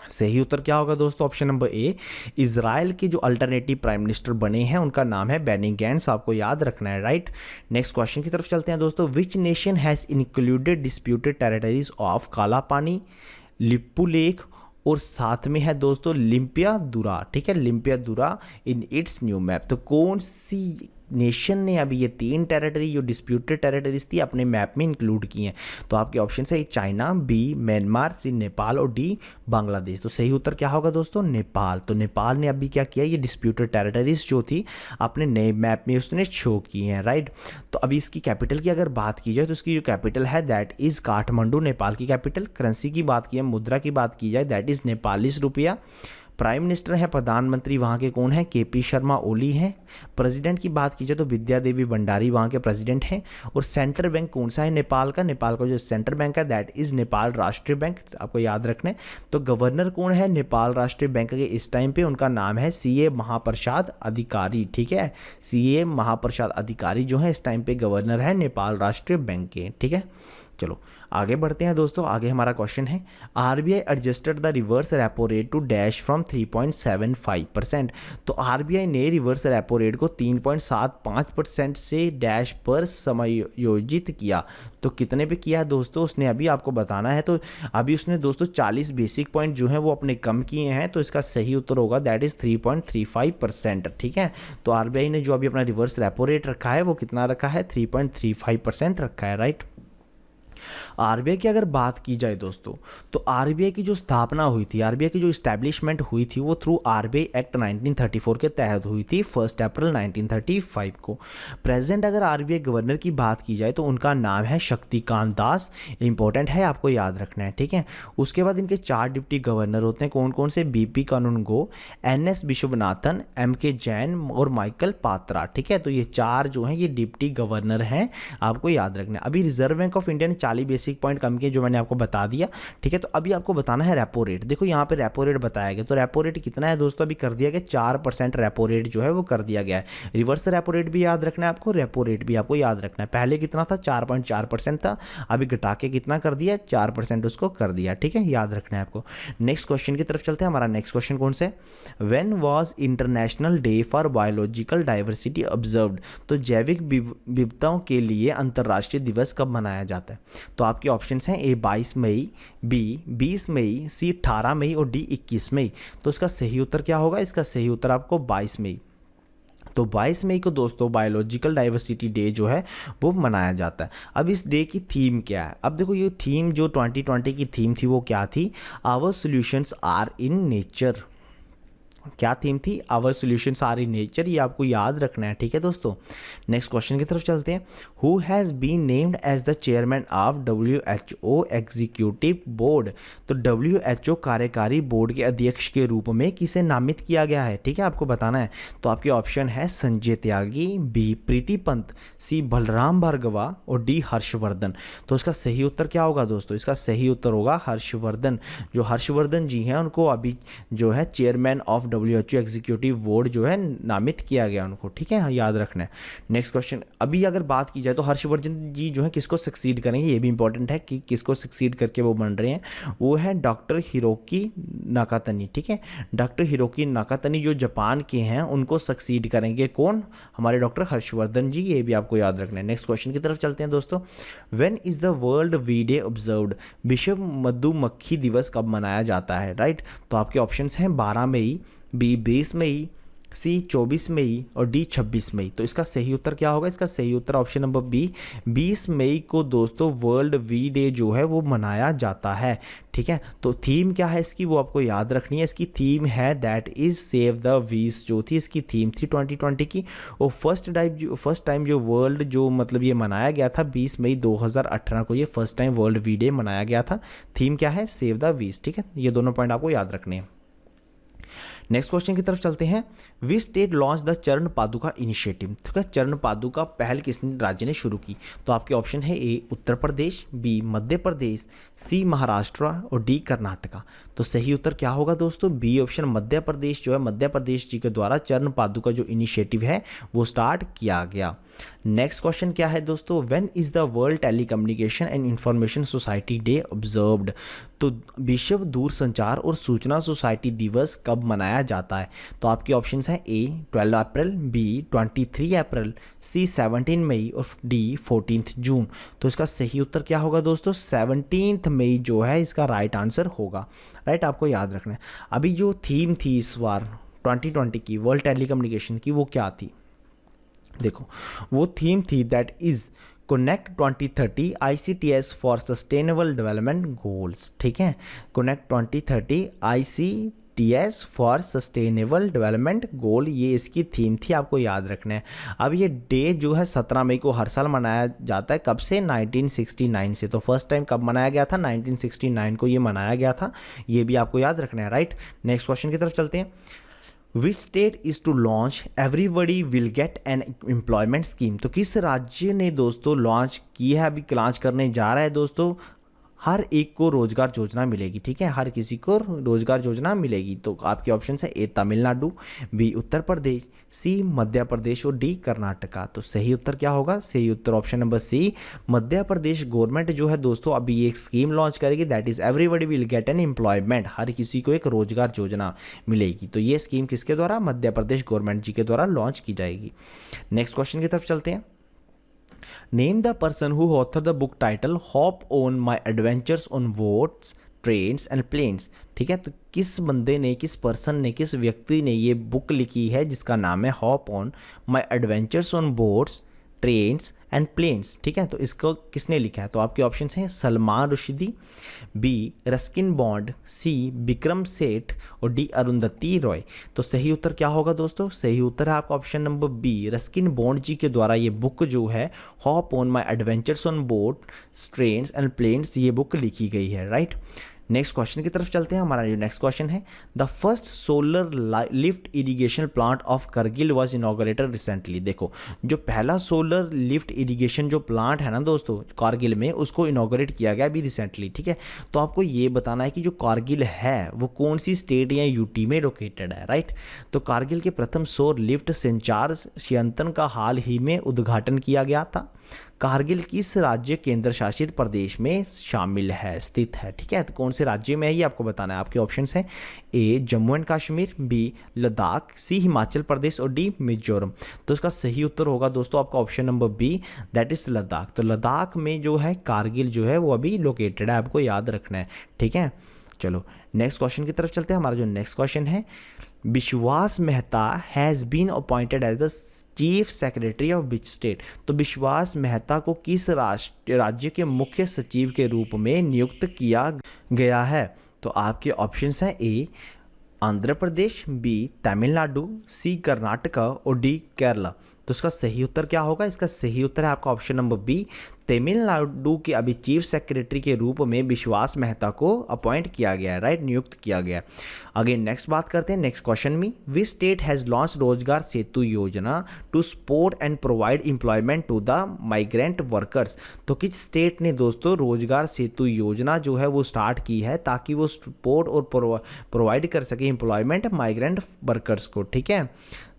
Speaker 1: सही उत्तर क्या होगा दोस्तों? ऑप्शन नंबर ए, इजराइल के जो अल्टरनेटिव प्राइम मिनिस्टर बने हैं उनका नाम है बेनी गैंट्स, आपको याद रखना है, राइट। नेक्स्ट क्वेश्चन की तरफ चलते हैं दोस्तों। Which nation has included disputed territories of काला पानी, लिप्पू लेक और साथ में है दोस्तों लिम्पियादुरा, ठीक है, लिम्पियादुरा इन इट्स न्यू मैप? तो कौन सी नेशन ने अभी ये 3 टेरिटरी जो डिस्प्यूटेड टेरिटरीज थी अपने मैप में इंक्लूड की हैं? तो आपके ऑप्शन है चाइना, बी म्यांमार, सी नेपाल और डी बांग्लादेश। तो सही उत्तर क्या होगा दोस्तों? नेपाल। तो नेपाल ने अभी क्या किया, ये डिस्प्यूटेड टेरिटरीज जो थी अपने नए मैप में उसने शो की हैं, राइट। तो अभी इसकी कैपिटल की अगर बात की जाए तो इसकी जो कैपिटल है दैट इज़ काठमांडू, नेपाल की कैपिटल। करेंसी की बात की जाए, मुद्रा की बात की जाए, दैट इज़ नेपालीस रुपया। प्राइम मिनिस्टर है, प्रधानमंत्री वहाँ के कौन है? केपी शर्मा ओली हैं। प्रेसिडेंट की बात की जाए तो विद्या देवी भंडारी वहाँ के प्रेसिडेंट हैं। और सेंट्रल बैंक कौन सा है नेपाल का? नेपाल का जो सेंट्रल बैंक है दैट इज़ नेपाल राष्ट्रीय बैंक, आपको याद रखना है। तो गवर्नर कौन है नेपाल राष्ट्रीय बैंक के इस टाइम पे? उनका नाम है CA महाप्रसाद अधिकारी, ठीक है। CA महाप्रसाद अधिकारी जो है इस टाइम पे गवर्नर है नेपाल राष्ट्रीय बैंक के, ठीक है। चलो आगे बढ़ते हैं दोस्तों। आगे हमारा क्वेश्चन है RBI adjusted the reverse repo rate to dash from 3.75%। तो आरबीआई ने रिवर्स रेपो रेट को 3.75% से डैश पर समायोजित किया। तो कितने पे किया है दोस्तों, उसने अभी आपको बताना है। तो अभी उसने दोस्तों 40 बेसिक पॉइंट जो हैं वो अपने कम किए हैं, तो इसका सही उत्तर होगा दैट इज़ 3.35%। ठीक है, तो आरबीआई ने जो अभी अपना रिवर्स रेपो रेट रखा है वो कितना रखा है, 3.35% रखा है, राइट। आरबीआई की अगर बात की जाए दोस्तों, तो आरबीआई की जो स्थापना हुई थी, आरबीआई की जो इस्टेब्लिशमेंट हुई थी वो थ्रू आरबीआई एक्ट 1934 के तहत हुई थी 1 अप्रैल 1935 को। प्रेजेंट अगर आरबीआई गवर्नर की बात की जाए तो उनका नाम है शक्तिकांत दास। इंपॉर्टेंट है, आपको याद रखना है, ठीक है। उसके बाद इनके 4 डिप्टी गवर्नर होते हैं, कौन कौन से, बीपी कानूनगो, एनएस विश्वनाथन, एमके जैन और माइकल पात्रा। ठीक है, तो ये 4 जो हैं ये डिप्टी गवर्नर हैं, आपको याद रखना है। अभी रिजर्व बैंक ऑफ इंडिया ने 40 बेसिक पॉइंट कम किए जो मैंने आपको बता दिया। ठीक है, तो अभी आपको बताना है रेपो रेट। देखो यहाँ पे रेपो रेट बताया गया, तो रेपो रेट कितना है दोस्तों, अभी कर दिया गया 4% रेपो रेट जो है वो कर दिया गया है। रिवर्स रेपो रेट भी याद रखना है आपको, रेपो रेट भी आपको याद रखना है। पहले कितना था, 4.4% था, अभी घटा के कितना कर दिया, 4% उसको कर दिया। ठीक है, याद रखना है आपको। नेक्स्ट क्वेश्चन की तरफ चलते हैं। हमारा नेक्स्ट क्वेश्चन कौन से, when was international day for biological diversity observed. तो जैविक विविधताओं के लिए अंतर्राष्ट्रीय दिवस कब मनाया जाता है। तो आपके ऑप्शंस हैं ए 22 मई, बी 20 मई, सी 18 मई और डी 21 मई। तो इसका सही उत्तर क्या होगा, इसका सही उत्तर आपको 22 मई। तो 22 मई को दोस्तों बायोलॉजिकल डाइवर्सिटी डे जो है वो मनाया जाता है। अब इस डे की थीम क्या है, अब देखो ये थीम जो 2020 की थीम थी वो क्या थी, our solutions are in nature. क्या थीम थी, our solutions are in nature, ये आपको याद रखना है। ठीक है दोस्तों, नेक्स्ट क्वेश्चन की तरफ चलते हैं। Who has been named as the chairman of WHO executive board. तो WHO कार्यकारी बोर्ड के अध्यक्ष के रूप में किसे नामित किया गया है, ठीक है, आपको बताना है। तो आपके ऑप्शन है संजय त्यागी, बी प्रीति पंत, सी बलराम भार्गवा और डी हर्षवर्धन। तो इसका सही उत्तर क्या होगा दोस्तों, इसका सही उत्तर होगा हर्षवर्धन। जो हर्षवर्धन जी हैं उनको अभी जो है chairman of WHO executive board जो है नामित किया गया उनको। ठीक है, याद रखना है। नेक्स्ट क्वेश्चन, अभी अगर बात की जाए तो हर्षवर्धन जी जो है किसको सक्सीड करेंगे, ये भी इंपॉर्टेंट है कि किसको सक्सीड करके वो बन रहे हैं। वो है डॉक्टर हिरोकी नाकातनी। ठीक है, डॉक्टर हिरोकी नाकातनी जो जापान के हैं उनको सक्सीड करेंगे कौन, हमारे डॉक्टर हर्षवर्धन जी, ये भी आपको याद रखना है। नेक्स्ट क्वेश्चन की तरफ चलते हैं दोस्तों। When is the world bee day observed. विश्व मधुमक्खी दिवस कब मनाया जाता है, राइट। तो आपके ऑप्शंस हैं 12 मई, बी 20 मई, सी 24 मई और डी 26 मई। तो इसका सही उत्तर क्या होगा, इसका सही उत्तर ऑप्शन नंबर बी 20 मई को दोस्तों वर्ल्ड वी डे जो है वो मनाया जाता है। ठीक है, तो थीम क्या है इसकी वो आपको याद रखनी है। इसकी थीम है दैट इज सेव द वीस, जो थी इसकी थीम थी 2020 की। और फर्स्ट टाइम जो वर्ल्ड जो मतलब ये मनाया गया था 20 मई 2018 को, ये first time world bee day मनाया गया था। थीम क्या है, सेव द वीस। ठीक है, ये दोनों पॉइंट आपको याद रखने हैं। नेक्स्ट क्वेश्चन की तरफ चलते हैं। विच स्टेट लॉन्च द चरण पादुका इनिशिएटिव। ठीक है, चरण पादुका पहल किस राज्य ने शुरू की। तो आपके ऑप्शन है ए उत्तर प्रदेश, बी मध्य प्रदेश, सी महाराष्ट्र और डी कर्नाटका। तो सही उत्तर क्या होगा दोस्तों, बी ऑप्शन मध्य प्रदेश जो है, मध्य प्रदेश जी के द्वारा चरण पादुका जो इनिशिएटिव है वो स्टार्ट किया गया। नेक्स्ट क्वेश्चन क्या है दोस्तों, when is the world telecommunication and information society day observed. तो विश्व दूरसंचार और सूचना सोसाइटी दिवस कब मनाया जाता है। तो आपके ऑप्शंस हैं ए 12 अप्रैल, बी 23 अप्रैल, सी 17 मई और डी 14 जून। तो इसका सही उत्तर क्या होगा दोस्तों, 17 मई जो है इसका राइट आंसर होगा, राइट, आपको याद रखना है। अभी जो थीम थी इस बार 2020 की वर्ल्ड टेलीकम्युनिकेशन की वो क्या थी, देखो वो थीम थी that is connect 2030 ICTS for sustainable development goals. ठीक है, connect 2030 ICTS for sustainable development goal, ये इसकी थीम थी, आपको याद रखना है। अब ये डे जो है 17 मई को हर साल मनाया जाता है, कब से, 1969 से। तो फर्स्ट टाइम कब मनाया गया था, 1969 को ये मनाया गया था, ये भी आपको याद रखना है, राइट। नेक्स्ट क्वेश्चन की तरफ चलते हैं। Which state is to launch everybody will get an employment scheme. तो किस राज्य ने दोस्तों लॉन्च की है, अभी लॉन्च करने जा रहा है दोस्तों, हर एक को रोजगार योजना मिलेगी, ठीक है, हर किसी को रोजगार योजना मिलेगी। तो आपके ऑप्शन है ए तमिलनाडु, बी उत्तर प्रदेश, सी मध्य प्रदेश और डी कर्नाटका। तो सही उत्तर क्या होगा? सही उत्तर option number C, Madhya Pradesh government जो है दोस्तों अभी एक स्कीम लॉन्च करेगी, that is everybody will get an employment, हर किसी को एक रोजगार योजना मिलेगी। तो ये स्कीम किसके द्वारा? मध्य प्रदेश गवर्नमेंट जी के द्वारा लॉन्च की जाएगी। नेक्स्ट क्वेश्चन की तरफ चलते हैं। Name the person who author the book title hop on my adventures on boats trains and planes. ठीक है, तो किस बंदे ने, किस पर्सन ने, किस व्यक्ति ने ये बुक लिखी है जिसका नाम है hop on my adventures on boats trains and planes. ठीक है, तो इसको किसने लिखा है? तो आपके ऑप्शन हैं Salman Rushdie, B Ruskin Bond, C Vikram Seth और डी अरुंधति रॉय। तो सही उत्तर क्या होगा दोस्तों? सही उत्तर है आपका option number B, Ruskin Bond ji के द्वारा ये बुक जो है hop on my adventures on boat trains and planes, ये बुक लिखी गई है। राइट, नेक्स्ट क्वेश्चन की तरफ चलते हैं। हमारा जो नेक्स्ट क्वेश्चन है, the first solar lift irrigation plant of Kargil was inaugurated recently. देखो, जो पहला सोलर लिफ्ट इरिगेशन जो प्लांट है ना दोस्तों कारगिल में, उसको इनॉग्रेट किया गया अभी रिसेंटली। ठीक है, तो आपको ये बताना है कि जो कारगिल है वो कौन सी स्टेट या यूटी में लोकेटेड है। राइट, तो कारगिल के प्रथम सौर लिफ्ट संचार संयंत्र का हाल ही में उद्घाटन किया गया था। कारगिल किस राज्य केंद्र शासित प्रदेश में शामिल है, स्थित है? ठीक है, तो कौन से राज्य में है ये आपको बताना है। आपके ऑप्शंस हैं ए जम्मू एंड कश्मीर, बी लद्दाख, सी हिमाचल प्रदेश और डी मिजोरम। तो इसका सही उत्तर होगा दोस्तों आपका option number B, that is Ladakh. तो लद्दाख में जो है कारगिल जो है वो अभी लोकेटेड है, आपको याद रखना है। ठीक है, चलो नेक्स्ट क्वेश्चन की तरफ चलते हैं। हमारा जो नेक्स्ट क्वेश्चन है, Vishwas Mehta has been appointed as the chief secretary of which state. तो विश्वास मेहता को किस राज्य के मुख्य सचिव के रूप में नियुक्त किया गया है? तो आपके ऑप्शंस हैं ए आंध्र प्रदेश, बी तमिलनाडु, सी कर्नाटका और डी केरला। तो इसका सही उत्तर क्या होगा? इसका सही उत्तर है आपका ऑप्शन नंबर बी, तमिलनाडु के अभी चीफ सेक्रेटरी के रूप में विश्वास मेहता को अपॉइंट किया गया है। राइट, नियुक्त किया गया है। आगे नेक्स्ट बात करते हैं नेक्स्ट क्वेश्चन में, विच state has launch Rozgar Setu Yojana to support and provide employment to the migrant workers. तो किस स्टेट ने दोस्तों रोजगार सेतु योजना जो है वो स्टार्ट की है ताकि वो सपोर्ट और प्रोवाइड कर सके एम्प्लॉयमेंट माइग्रेंट वर्कर्स को। ठीक है,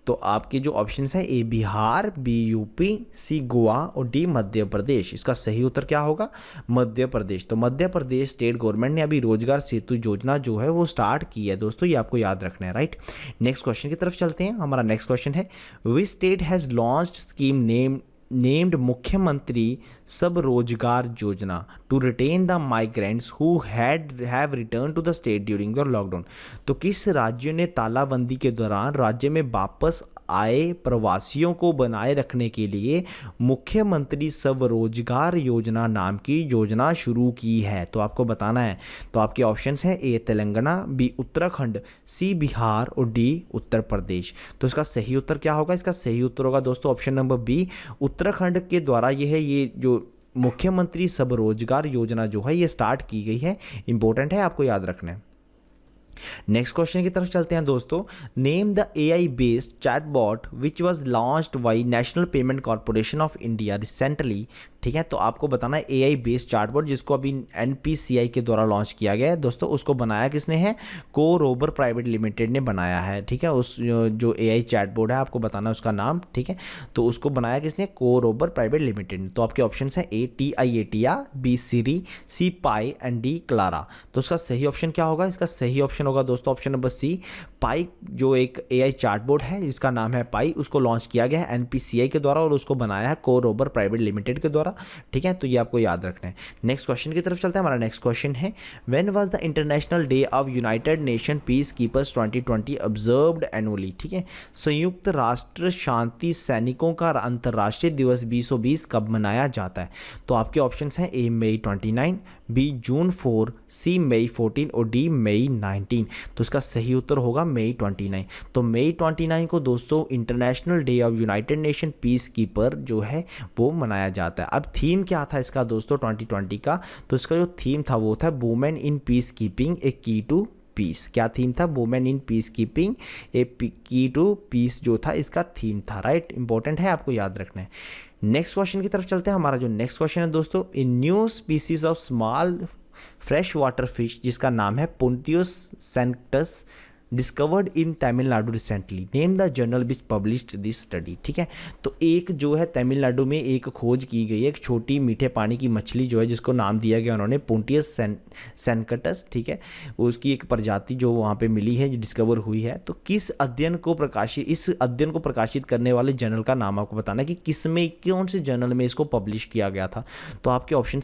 Speaker 1: तो आपके जो ऑप्शंस है ए बिहार, बी यूपी, सी गोवा और डी मध्य प्रदेश। इसका सही उत्तर क्या होगा? मध्य प्रदेश। तो मध्य प्रदेश स्टेट गवर्नमेंट ने अभी रोजगार सेतु योजना जो है वो स्टार्ट की है दोस्तों, ये आपको याद रखना है। राइट, नेक्स्ट क्वेश्चन की तरफ चलते हैं। हमारा नेक्स्ट क्वेश्चन है, which state has launched scheme named Mukhyamantri Sab Rozgar Yojana to retain the migrants who have return to the state during the lockdown. तो किस राज्य ने तालाबंदी के दौरान राज्य में वापस आए प्रवासियों को बनाए रखने के लिए मुख्यमंत्री स्वरोजगार योजना नाम की योजना शुरू की है? तो आपको बताना है। तो आपके ऑप्शंस हैं ए तेलंगाना, बी उत्तराखंड, सी बिहार और डी उत्तर प्रदेश। तो इसका सही उत्तर क्या होगा? इसका सही उत्तर होगा दोस्तों ऑप्शन नंबर बी, उत्तराखंड के द्वारा ये जो मुख्यमंत्री स्वरोजगार योजना जो है ये स्टार्ट की गई है। इंपॉर्टेंट है, आपको याद रखना है। नेक्स्ट क्वेश्चन की तरफ चलते हैं दोस्तों, name the AI based chatbot which was launched by national payment corporation of India recently. ठीक है, तो आपको बताना है AI बेस्ड चैटबॉट जिसको अभी NPCI के द्वारा लॉन्च किया गया है दोस्तों, उसको बनाया किसने है? कोरोबर प्राइवेट लिमिटेड ने बनाया है। ठीक है, उस जो AI चैटबॉट है आपको बताना है उसका नाम। ठीक है, तो उसको बनाया किसने? कोरोबर प्राइवेट लिमिटेड ने। तो आपके ऑप्शन है A TIATA, B Siri, C Pi and D Clara. तो उसका सही ऑप्शन क्या होगा? इसका सही ऑप्शन होगा दोस्तों ऑप्शन नंबर सी, पाई जो एक AI चैटबॉट है जिसका नाम है पाई, उसको लॉन्च किया गया है NPCI के द्वारा और उसको बनाया है कोरोबर प्राइवेट लिमिटेड के द्वारा। ठीक है, तो ये आपको याद रखना है। नेक्स्ट क्वेश्चन की तरफ चलते हैं। हमारा नेक्स्ट क्वेश्चन है, when was the international day of United nation peace keepers 2020 observed annually. ठीक है, संयुक्त राष्ट्र शांति सैनिकों का अंतर्राष्ट्रीय दिवस 2020 कब मनाया जाता है? तो आपके ऑप्शंस हैं ए मई 29, बी जून 4, सी मई 14 और डी मई 19। तो इसका सही उत्तर होगा मई 29। तो मई 29 को दोस्तों international day of United nation piece keeper जो है वो मनाया जाता है। अब थीम क्या था इसका दोस्तों 2020 का? तो इसका जो थीम था वो था वुमेन इन पीस कीपिंग ए की टू पीस। क्या थीम था? वुमेन इन पीस कीपिंग ए की टू पीस जो था इसका थीम था। राइट, इंपॉर्टेंट है, आपको याद रखना है। नेक्स्ट क्वेश्चन की तरफ चलते हैं। हमारा जो नेक्स्ट क्वेश्चन है दोस्तों, in new species of small fresh water fish जिसका नाम है Puntius sanctus discovered in Tamil Nadu recently, name the journal which published this study. ठीक है, तो एक जो है तमिलनाडु में एक खोज की गई है, एक छोटी मीठे पानी की मछली जो है जिसको नाम दिया गया उन्होंने पुंटियस सेंकटस। ठीक है, उसकी एक प्रजाति जो वहाँ पे मिली है, जो डिस्कवर हुई है। तो किस अध्ययन को प्रकाशित, इस अध्ययन को प्रकाशित करने वाले जर्नल का नाम आपको बताना है कि किस में, कौन से जर्नल में इसको पब्लिश किया गया था। तो आपके option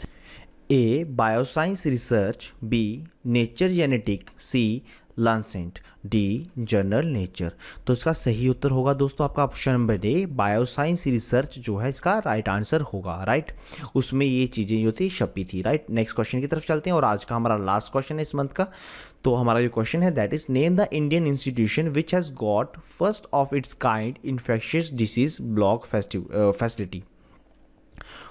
Speaker 1: A bioscience research, B Nature Genetic, C Lancet, D journal Nature. तो इसका सही उत्तर होगा दोस्तों आपका option number A, bioscience research जो है इसका राइट आंसर होगा। राइट, उसमें ये चीज़ें जो थी छपी थी। राइट, नेक्स्ट क्वेश्चन की तरफ चलते हैं और आज का हमारा लास्ट क्वेश्चन है इस मंथ का। तो हमारा जो क्वेश्चन है that is name the Indian institution which has got first of its kind infectious disease block facility.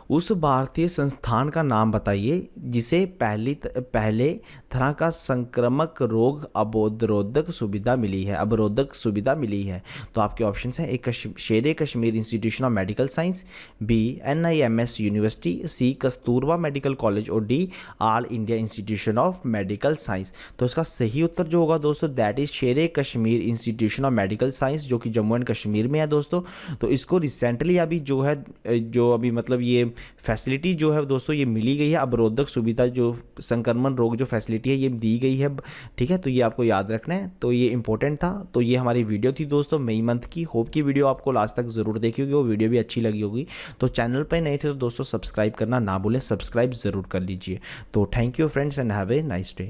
Speaker 1: उस भारतीय संस्थान का नाम बताइए जिसे पहले तरह का संक्रामक रोग अवरोधक सुविधा मिली है। तो आपके ऑप्शन हैं, एक Shere Kashmir Institution of Medical Science, B NIMS University, C Kasturba Medical College और D All India Institution of Medical Science. तो इसका सही उत्तर जो होगा दोस्तों that is Shere Kashmir Institution of Medical science, जो कि जम्मू एंड कश्मीर में है दोस्तों। तो इसको रिसेंटली अभी जो है, जो अभी मतलब ये फैसिलिटी जो है दोस्तों ये मिली गई है, अवरोधक सुविधा जो संक्रमण रोग जो फैसिलिटी है ये दी गई है। ठीक है, तो ये आपको याद रखना है, तो ये इंपॉर्टेंट था। तो ये हमारी वीडियो थी दोस्तों मई मंथ की। होप की वीडियो आपको लास्ट तक ज़रूर देखी होगी, वो वीडियो भी अच्छी लगी होगी। तो चैनल पर नए थे तो दोस्तों सब्सक्राइब करना ना भूलें, सब्सक्राइब ज़रूर कर लीजिए। तो thank you friends and have a nice day.